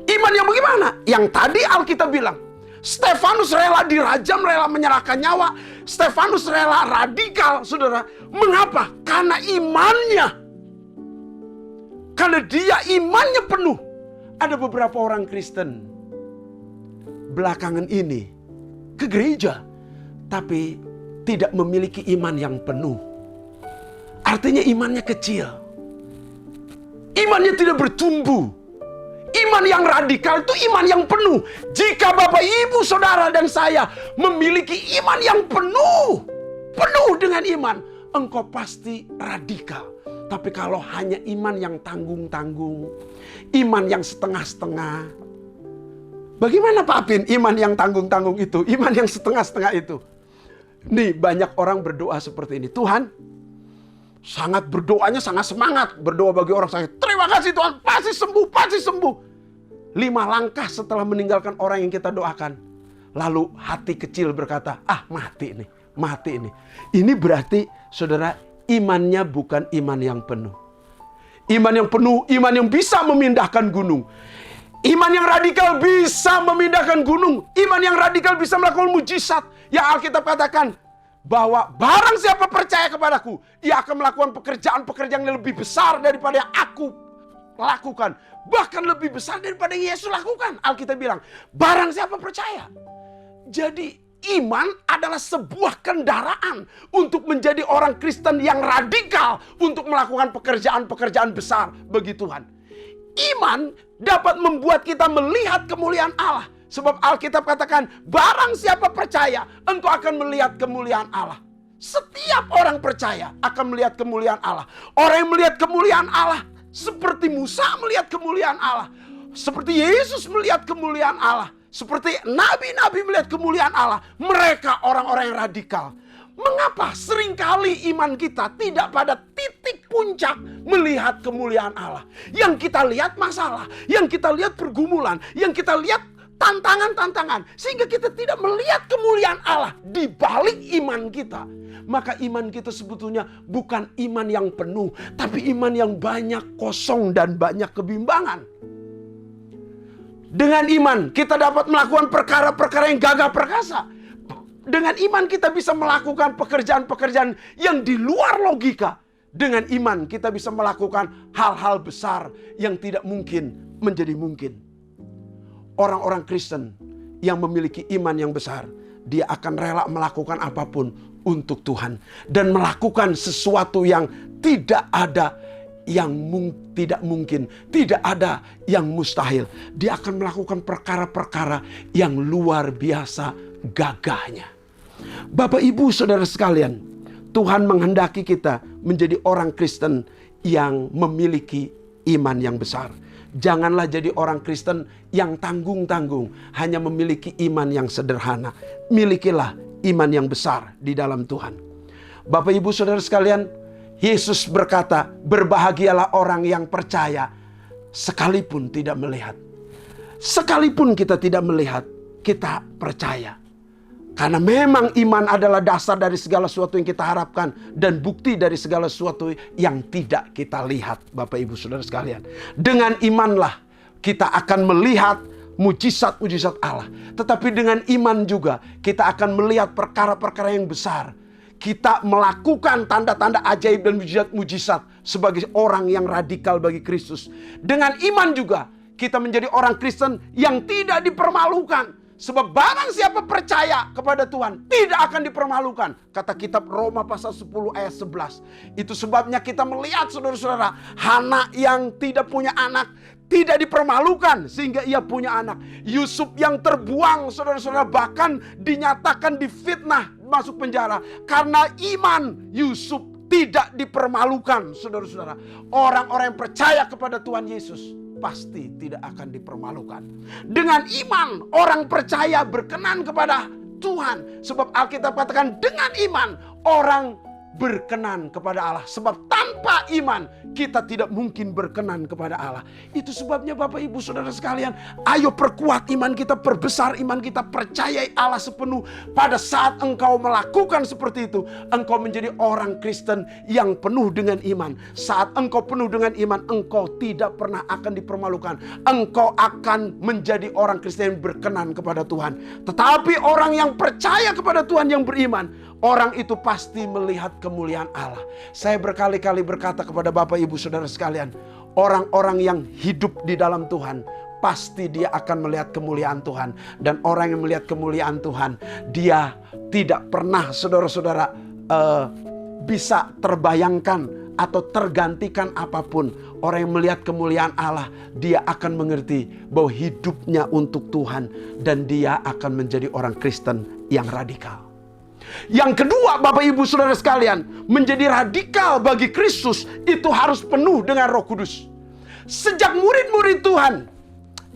Iman yang bagaimana? Yang tadi Alkitab bilang, Stefanus rela dirajam, rela menyerahkan nyawa. Stefanus rela radikal, saudara. Mengapa? Karena imannya. Karena dia imannya penuh. Ada beberapa orang Kristen belakangan ini ke gereja, tapi tidak memiliki iman yang penuh. Artinya imannya kecil. Imannya tidak bertumbuh. Iman yang radikal itu iman yang penuh. Jika Bapak, Ibu, Saudara, dan saya memiliki iman yang penuh dengan iman, engkau pasti radikal. Tapi kalau hanya iman yang tanggung-tanggung, iman yang setengah-setengah, bagaimana Pak Apin iman yang tanggung-tanggung itu, iman yang setengah-setengah itu? Nih, banyak orang berdoa seperti ini. Tuhan, sangat berdoanya sangat semangat. Berdoa bagi orang sakit. Terima kasih Tuhan, pasti sembuh, pasti sembuh. 5 langkah setelah meninggalkan orang yang kita doakan, lalu hati kecil berkata, mati nih, mati ini. Ini berarti saudara, imannya bukan iman yang penuh. Iman yang penuh, iman yang bisa memindahkan gunung. Iman yang radikal bisa memindahkan gunung. Iman yang radikal bisa melakukan mujizat. Yang Alkitab katakan, bahwa barang siapa percaya kepadaku, ia akan melakukan pekerjaan-pekerjaan yang lebih besar daripada yang aku lakukan. Bahkan lebih besar daripada yang Yesus lakukan. Alkitab bilang, barang siapa percaya. Jadi iman adalah sebuah kendaraan untuk menjadi orang Kristen yang radikal untuk melakukan pekerjaan-pekerjaan besar bagi Tuhan. Iman dapat membuat kita melihat kemuliaan Allah. Sebab Alkitab katakan, barang siapa percaya, engkau akan melihat kemuliaan Allah. Setiap orang percaya akan melihat kemuliaan Allah. Orang yang melihat kemuliaan Allah, seperti Musa melihat kemuliaan Allah. Seperti Yesus melihat kemuliaan Allah. Seperti nabi-nabi melihat kemuliaan Allah. Mereka orang-orang yang radikal. Mengapa seringkali iman kita tidak pada titik puncak melihat kemuliaan Allah? Yang kita lihat masalah, yang kita lihat pergumulan, yang kita lihat tantangan-tantangan, sehingga kita tidak melihat kemuliaan Allah di balik iman kita. Maka iman kita sebetulnya bukan iman yang penuh, tapi iman yang banyak kosong dan banyak kebimbangan. Dengan iman kita dapat melakukan perkara-perkara yang gagah perkasa. Dengan iman kita bisa melakukan pekerjaan-pekerjaan yang di luar logika. Dengan iman kita bisa melakukan hal-hal besar yang tidak mungkin menjadi mungkin. Orang-orang Kristen yang memiliki iman yang besar, dia akan rela melakukan apapun untuk Tuhan. Dan melakukan sesuatu yang tidak ada yang tidak mungkin. Tidak ada yang mustahil. Dia akan melakukan perkara-perkara yang luar biasa gagahnya. Bapak, Ibu, Saudara sekalian, Tuhan menghendaki kita menjadi orang Kristen yang memiliki iman yang besar. Janganlah jadi orang Kristen yang tanggung-tanggung, hanya memiliki iman yang sederhana. Milikilah iman yang besar di dalam Tuhan. Bapak, Ibu, Saudara sekalian, Yesus berkata, berbahagialah orang yang percaya sekalipun tidak melihat. Sekalipun kita tidak melihat, kita percaya. Karena memang iman adalah dasar dari segala sesuatu yang kita harapkan dan bukti dari segala sesuatu yang tidak kita lihat, Bapak, Ibu, Saudara sekalian. Dengan imanlah kita akan melihat mujizat-mujizat Allah. Tetapi dengan iman juga kita akan melihat perkara-perkara yang besar. Kita melakukan tanda-tanda ajaib dan mujizat-mujizat sebagai orang yang radikal bagi Kristus. Dengan iman juga kita menjadi orang Kristen yang tidak dipermalukan. Sebab barang siapa percaya kepada Tuhan tidak akan dipermalukan. Kata kitab Roma pasal 10 ayat 11. Itu sebabnya kita melihat saudara-saudara, Hana yang tidak punya anak tidak dipermalukan sehingga ia punya anak. Yusuf yang terbuang saudara-saudara, bahkan dinyatakan difitnah masuk penjara. Karena iman Yusuf tidak dipermalukan saudara-saudara. Orang-orang yang percaya kepada Tuhan Yesus pasti tidak akan dipermalukan. Dengan iman orang percaya berkenan kepada Tuhan. Sebab Alkitab katakan dengan iman orang berkenan kepada Allah. Sebab tanpa iman kita tidak mungkin berkenan kepada Allah. Itu sebabnya Bapak Ibu Saudara sekalian, ayo perkuat iman kita, perbesar iman kita, percayai Allah sepenuh. Pada saat engkau melakukan seperti itu, engkau menjadi orang Kristen yang penuh dengan iman. Saat engkau penuh dengan iman, engkau tidak pernah akan dipermalukan. Engkau akan menjadi orang Kristen yang berkenan kepada Tuhan. Tetapi orang yang percaya kepada Tuhan, yang beriman, orang itu pasti melihat kemuliaan Allah. Saya berkali-kali berkata kepada Bapak Ibu Saudara sekalian, orang-orang yang hidup di dalam Tuhan pasti dia akan melihat kemuliaan Tuhan. Dan orang yang melihat kemuliaan Tuhan, dia tidak pernah saudara-saudara bisa terbayangkan atau tergantikan apapun. Orang yang melihat kemuliaan Allah, dia akan mengerti bahwa hidupnya untuk Tuhan dan dia akan menjadi orang Kristen yang radikal. Yang kedua, Bapak Ibu Saudara sekalian, menjadi radikal bagi Kristus itu harus penuh dengan Roh Kudus. Sejak murid-murid Tuhan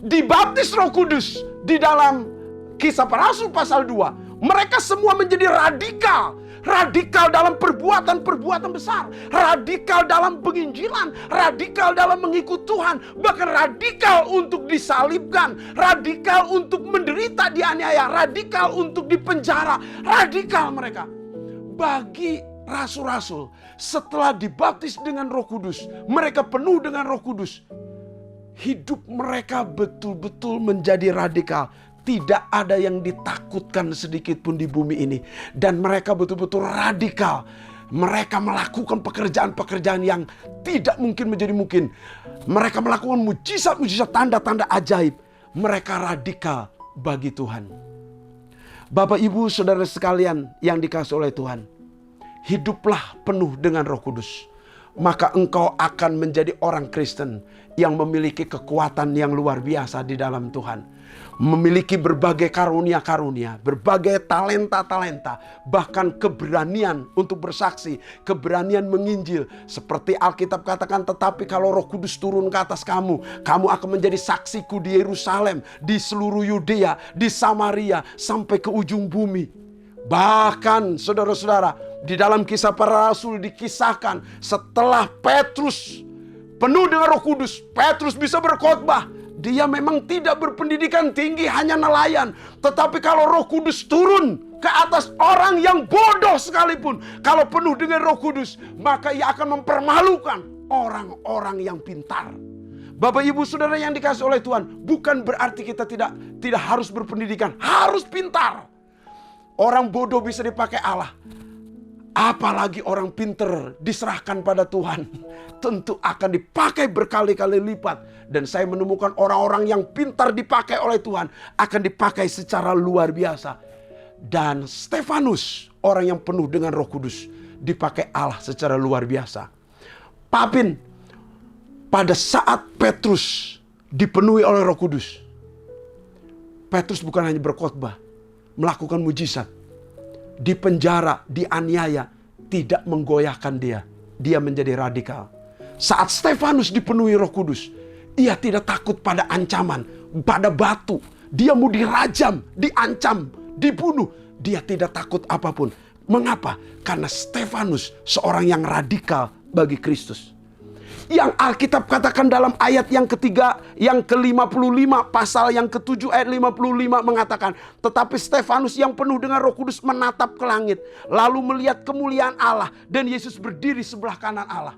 dibaptis Roh Kudus di dalam Kisah Para Rasul pasal 2, mereka semua menjadi radikal. Radikal dalam perbuatan-perbuatan besar, radikal dalam penginjilan, radikal dalam mengikut Tuhan, bahkan radikal untuk disalibkan, radikal untuk menderita dianiaya, radikal untuk dipenjara, radikal mereka. Bagi rasul-rasul setelah dibaptis dengan Roh Kudus, mereka penuh dengan Roh Kudus, hidup mereka betul-betul menjadi radikal. Tidak ada yang ditakutkan sedikit pun di bumi ini. Dan mereka betul-betul radikal. Mereka melakukan pekerjaan-pekerjaan yang tidak mungkin menjadi mungkin. Mereka melakukan mujizat-mujizat, tanda-tanda ajaib. Mereka radikal bagi Tuhan. Bapak Ibu Saudara sekalian yang dikasihi oleh Tuhan, hiduplah penuh dengan Roh Kudus. Maka engkau akan menjadi orang Kristen yang memiliki kekuatan yang luar biasa di dalam Tuhan. Memiliki berbagai karunia-karunia, berbagai talenta-talenta, bahkan keberanian untuk bersaksi, keberanian menginjil. Seperti Alkitab katakan, tetapi kalau Roh Kudus turun ke atas kamu, kamu akan menjadi saksiku di Yerusalem, di seluruh Yudea, di Samaria, sampai ke ujung bumi. Bahkan saudara-saudara, di dalam Kisah Para Rasul dikisahkan setelah Petrus penuh dengan Roh Kudus, Petrus bisa berkhotbah. Dia memang tidak berpendidikan tinggi, hanya nelayan. Tetapi kalau Roh Kudus turun ke atas orang yang bodoh sekalipun, kalau penuh dengan Roh Kudus, maka ia akan mempermalukan orang-orang yang pintar. Bapak Ibu Saudara yang dikasihi oleh Tuhan, bukan berarti kita tidak harus berpendidikan, harus pintar. Orang bodoh bisa dipakai Allah. Apalagi orang pintar diserahkan pada Tuhan, tentu akan dipakai berkali-kali lipat. Dan saya menemukan orang-orang yang pintar dipakai oleh Tuhan akan dipakai secara luar biasa. Dan Stefanus, orang yang penuh dengan Roh Kudus, dipakai Allah secara luar biasa. Papin, pada saat Petrus dipenuhi oleh Roh Kudus, Petrus bukan hanya berkhotbah, melakukan mujizat, dipenjara, dianiaya, tidak menggoyahkan dia. Dia menjadi radikal. Saat Stefanus dipenuhi Roh Kudus, ia tidak takut pada ancaman, pada batu. Dia mau dirajam, diancam, dibunuh. Dia tidak takut apapun. Mengapa? Karena Stefanus seorang yang radikal bagi Kristus. Yang Alkitab katakan dalam ayat yang ketiga, yang ke-55, pasal yang ke-7 ayat 55 mengatakan, tetapi Stefanus yang penuh dengan Roh Kudus menatap ke langit, lalu melihat kemuliaan Allah, dan Yesus berdiri sebelah kanan Allah.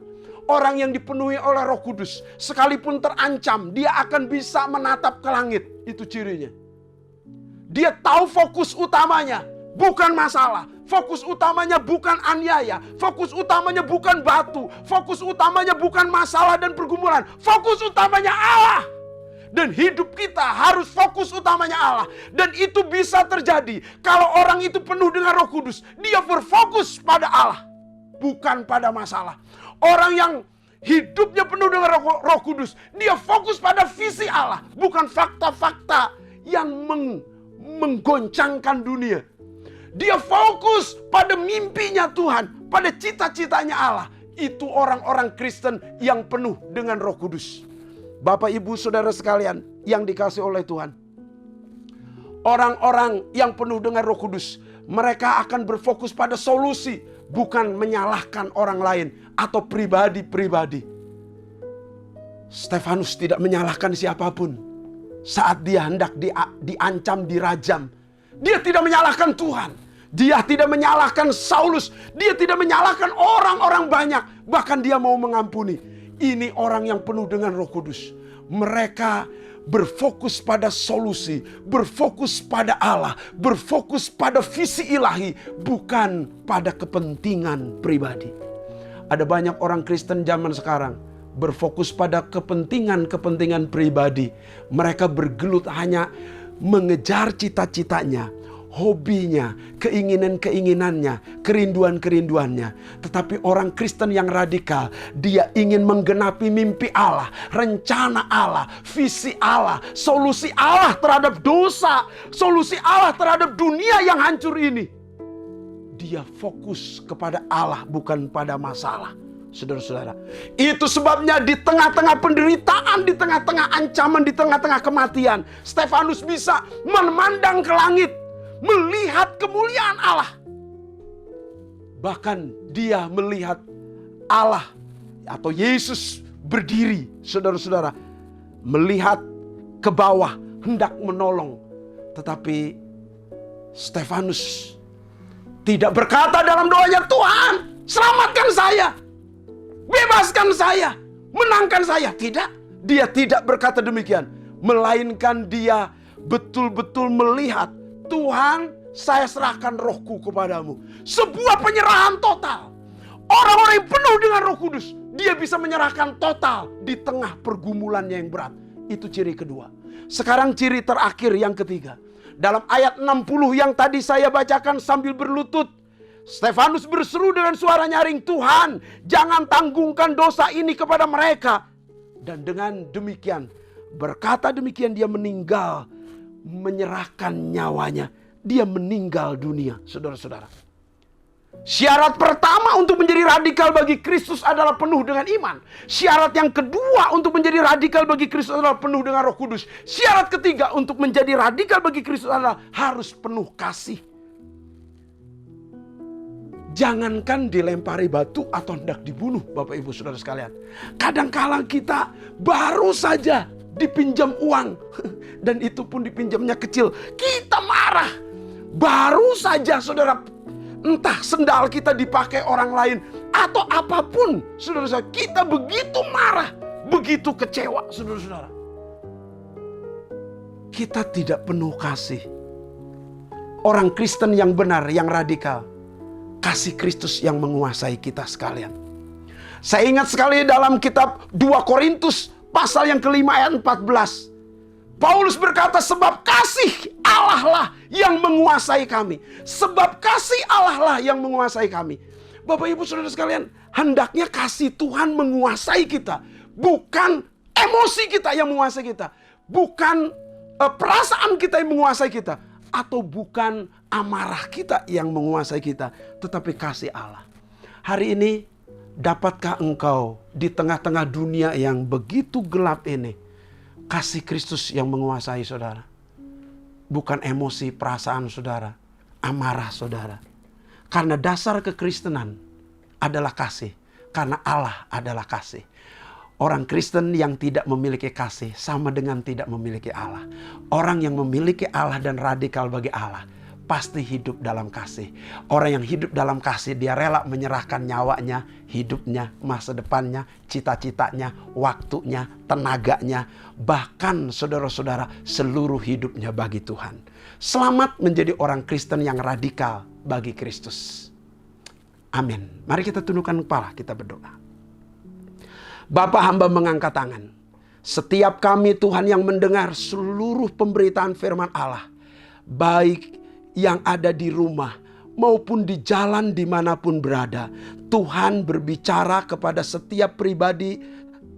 Orang yang dipenuhi oleh Roh Kudus, sekalipun terancam, dia akan bisa menatap ke langit. Itu cirinya. Dia tahu fokus utamanya bukan masalah. Fokus utamanya bukan aniaya. Fokus utamanya bukan batu. Fokus utamanya bukan masalah dan pergumulan. Fokus utamanya Allah. Dan hidup kita harus fokus utamanya Allah. Dan itu bisa terjadi kalau orang itu penuh dengan Roh Kudus. Dia berfokus pada Allah, bukan pada masalah. Orang yang hidupnya penuh dengan Roh Kudus, dia fokus pada visi Allah, bukan fakta-fakta yang menggoncangkan dunia. Dia fokus pada mimpinya Tuhan, pada cita-citanya Allah. Itu orang-orang Kristen yang penuh dengan Roh Kudus. Bapak, Ibu, Saudara sekalian yang dikasihi oleh Tuhan. Orang-orang yang penuh dengan Roh Kudus, mereka akan berfokus pada solusi, bukan menyalahkan orang lain atau pribadi-pribadi. Stefanus tidak menyalahkan siapapun saat dia hendak diancam, dirajam. Dia tidak menyalahkan Tuhan. Dia tidak menyalahkan Saulus. Dia tidak menyalahkan orang-orang banyak. Bahkan dia mau mengampuni. Ini orang yang penuh dengan Roh Kudus. Mereka berfokus pada solusi, berfokus pada Allah, berfokus pada visi ilahi, bukan pada kepentingan pribadi. Ada banyak orang Kristen zaman sekarang berfokus pada kepentingan-kepentingan pribadi. Mereka bergelut hanya mengejar cita-citanya, hobinya, keinginan-keinginannya, kerinduan-kerinduannya. Tetapi orang Kristen yang radikal, dia ingin menggenapi mimpi Allah, rencana Allah, visi Allah, solusi Allah terhadap dosa, solusi Allah terhadap dunia yang hancur ini. Dia fokus kepada Allah, bukan pada masalah. Saudara-saudara, itu sebabnya di tengah-tengah penderitaan, di tengah-tengah ancaman, di tengah-tengah kematian, Stefanus bisa memandang ke langit, melihat kemuliaan Allah. Bahkan dia melihat Allah atau Yesus berdiri, saudara-saudara, melihat ke bawah, hendak menolong. Tetapi Stefanus tidak berkata dalam doanya, "Tuhan, selamatkan saya, bebaskan saya, menangkan saya." Tidak, dia tidak berkata demikian. Melainkan dia betul-betul melihat, "Tuhan, saya serahkan rohku kepadamu." Sebuah penyerahan total. Orang-orang yang penuh dengan Roh Kudus, dia bisa menyerahkan total di tengah pergumulannya yang berat. Itu ciri kedua. Sekarang ciri terakhir yang ketiga. Dalam ayat 60 yang tadi saya bacakan sambil berlutut, Stefanus berseru dengan suara nyaring, "Tuhan, jangan tanggungkan dosa ini kepada mereka." Dan dengan demikian, berkata demikian, dia meninggal, menyerahkan nyawanya. Dia meninggal dunia, saudara-saudara. Syarat pertama untuk menjadi radikal bagi Kristus adalah penuh dengan iman. Syarat yang kedua untuk menjadi radikal bagi Kristus adalah penuh dengan Roh Kudus. Syarat ketiga untuk menjadi radikal bagi Kristus adalah harus penuh kasih. Jangankan dilempari batu atau hendak dibunuh, Bapak Ibu Saudara sekalian. Kadang-kala kita baru saja dipinjam uang, dan itu pun dipinjamnya kecil, kita marah. Baru saja, saudara, entah sendal kita dipakai orang lain atau apapun, saudara-saudara, kita begitu marah, begitu kecewa, saudara-saudara. Kita tidak penuh kasih. Orang Kristen yang benar, yang radikal, kasih Kristus yang menguasai kita sekalian. Saya ingat sekali dalam kitab 2 Korintus pasal yang kelima ayat 14. Paulus berkata, "Sebab kasih Allah lah yang menguasai kami." Sebab kasih Allah lah yang menguasai kami. Bapak Ibu Saudara sekalian, hendaknya kasih Tuhan menguasai kita. Bukan emosi kita yang menguasai kita. Bukan perasaan kita yang menguasai kita. Atau bukan amarah kita yang menguasai kita. Tetapi kasih Allah. Hari ini, dapatkah engkau di tengah-tengah dunia yang begitu gelap ini, kasih Kristus yang menguasai saudara? Bukan emosi, perasaan saudara, amarah saudara. Karena dasar kekristenan adalah kasih. Karena Allah adalah kasih. Orang Kristen yang tidak memiliki kasih sama dengan tidak memiliki Allah. Orang yang memiliki Allah dan radikal bagi Allah pasti hidup dalam kasih. Orang yang hidup dalam kasih, dia rela menyerahkan nyawanya, hidupnya, masa depannya, cita-citanya, waktunya, tenaganya, bahkan saudara-saudara seluruh hidupnya bagi Tuhan. Selamat menjadi orang Kristen yang radikal bagi Kristus. Amin. Mari kita tundukkan kepala, kita berdoa. Bapa, hamba mengangkat tangan. Setiap kami Tuhan yang mendengar seluruh pemberitaan firman Allah, baik yang ada di rumah maupun di jalan dimanapun berada, Tuhan berbicara kepada setiap pribadi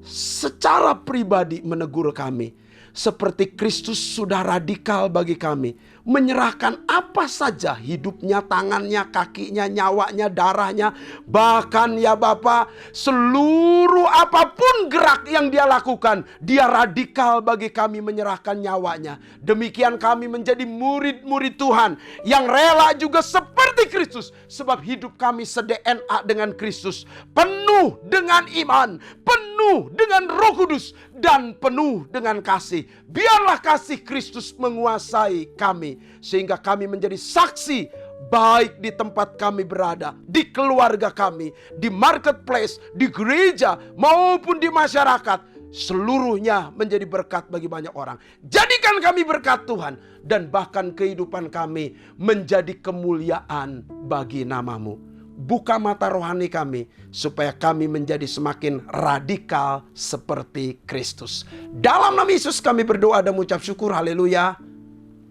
secara pribadi menegur kami. Seperti Kristus sudah radikal bagi kami, menyerahkan apa saja hidupnya, tangannya, kakinya, nyawanya, darahnya, bahkan ya Bapa, seluruh apapun gerak yang dia lakukan, dia radikal bagi kami menyerahkan nyawanya. Demikian kami menjadi murid-murid Tuhan yang rela juga seperti Kristus, sebab hidup kami se-DNA dengan Kristus, penuh dengan iman, penuh dengan Roh Kudus, dan penuh dengan kasih. Biarlah kasih Kristus menguasai kami, sehingga kami menjadi saksi, baik di tempat kami berada, di keluarga kami, di marketplace, di gereja, maupun di masyarakat. Seluruhnya menjadi berkat bagi banyak orang. Jadikan kami berkat Tuhan, dan bahkan kehidupan kami menjadi kemuliaan bagi nama-Mu. Buka mata rohani kami, supaya kami menjadi semakin radikal seperti Kristus. Dalam nama Yesus kami berdoa dan mengucap syukur. Haleluya.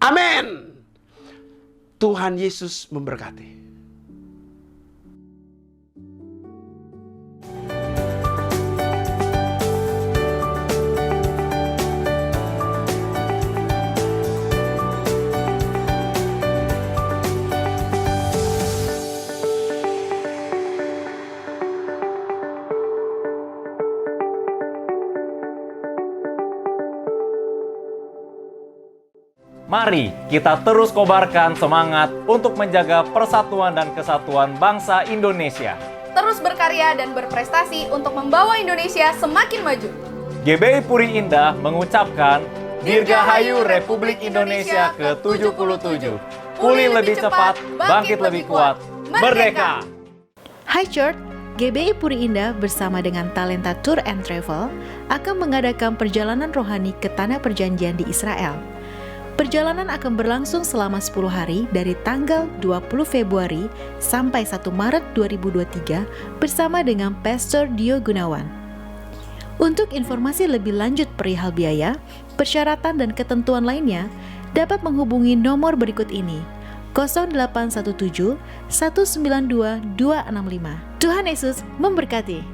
Amin. Tuhan Yesus memberkati. Mari kita terus kobarkan semangat untuk menjaga persatuan dan kesatuan bangsa Indonesia. Terus berkarya dan berprestasi untuk membawa Indonesia semakin maju. GBI Puri Indah mengucapkan Dirgahayu Republik Indonesia ke-77. Pulih lebih cepat, bangkit lebih kuat, merdeka! Hai Church, GBI Puri Indah bersama dengan Talenta Tour and Travel akan mengadakan perjalanan rohani ke Tanah Perjanjian di Israel. Perjalanan akan berlangsung selama 10 hari dari tanggal 20 Februari sampai 1 Maret 2023 bersama dengan Pastor Dio Gunawan. Untuk informasi lebih lanjut perihal biaya, persyaratan dan ketentuan lainnya dapat menghubungi nomor berikut ini: 0817 192 265. Tuhan Yesus memberkati.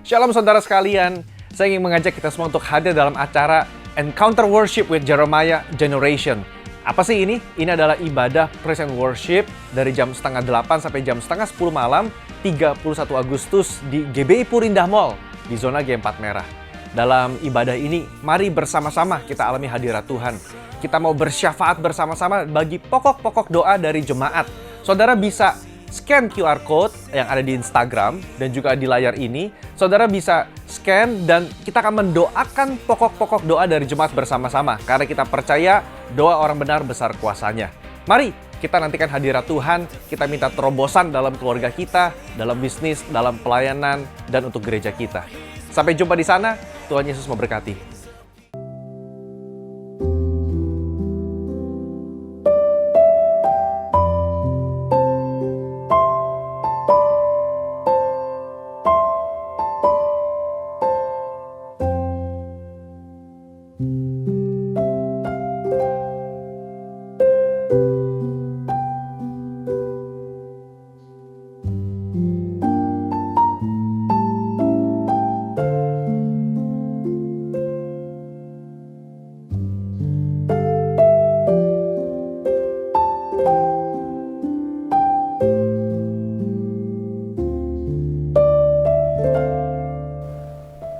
Shalom saudara sekalian, saya ingin mengajak kita semua untuk hadir dalam acara Encounter Worship with Jeremiah Generation. Apa sih ini? Ini adalah ibadah praise and worship dari jam 7:30 sampai jam 9:30 malam 31 Agustus di GBI Puri Indah Mall di zona G4 Merah. Dalam ibadah ini, mari bersama-sama kita alami hadirat Tuhan. Kita mau bersyafaat bersama-sama bagi pokok-pokok doa dari jemaat. Saudara bisa scan QR code yang ada di Instagram dan juga di layar ini. Saudara bisa scan dan kita akan mendoakan pokok-pokok doa dari jemaat bersama-sama. Karena kita percaya doa orang benar besar kuasanya. Mari kita nantikan hadirat Tuhan, kita minta terobosan dalam keluarga kita, dalam bisnis, dalam pelayanan, dan untuk gereja kita. Sampai jumpa di sana, Tuhan Yesus memberkati.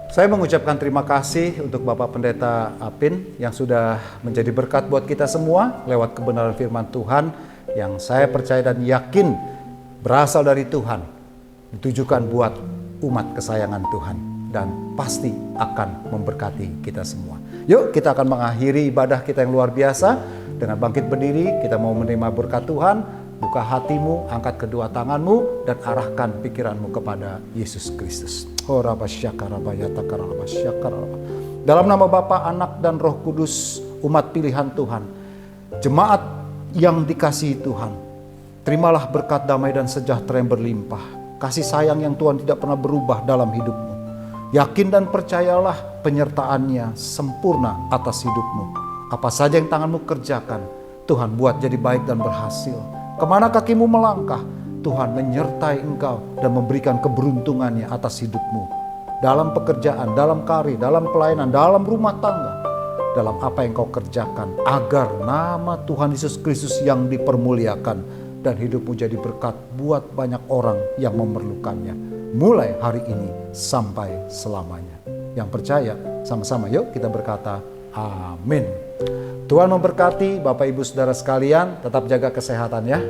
Saya mengucapkan terima kasih untuk Bapak Pendeta Apin yang sudah menjadi berkat buat kita semua lewat kebenaran firman Tuhan yang saya percaya dan yakin berasal dari Tuhan, ditujukan buat umat kesayangan Tuhan dan pasti akan memberkati kita semua. Yuk kita akan mengakhiri ibadah kita yang luar biasa dengan bangkit berdiri. Kita mau menerima berkat Tuhan. Buka hatimu, angkat kedua tanganmu, dan arahkan pikiranmu kepada Yesus Kristus. Dalam nama Bapa, Anak, dan Roh Kudus, umat pilihan Tuhan, jemaat yang dikasihi Tuhan, terimalah berkat damai dan sejahtera yang berlimpah, kasih sayang yang Tuhan tidak pernah berubah dalam hidupmu. Yakin dan percayalah penyertaan-Nya sempurna atas hidupmu. Apa saja yang tanganmu kerjakan, Tuhan buat jadi baik dan berhasil. Kemana kakimu melangkah, Tuhan menyertai engkau dan memberikan keberuntungannya atas hidupmu. Dalam pekerjaan, dalam karir, dalam pelayanan, dalam rumah tangga, dalam apa yang kau kerjakan, agar nama Tuhan Yesus Kristus yang dipermuliakan dan hidupmu jadi berkat buat banyak orang yang memerlukannya. Mulai hari ini sampai selamanya. Yang percaya, sama-sama yuk kita berkata, amin. Tuhan memberkati Bapak Ibu Saudara sekalian, tetap jaga kesehatan ya.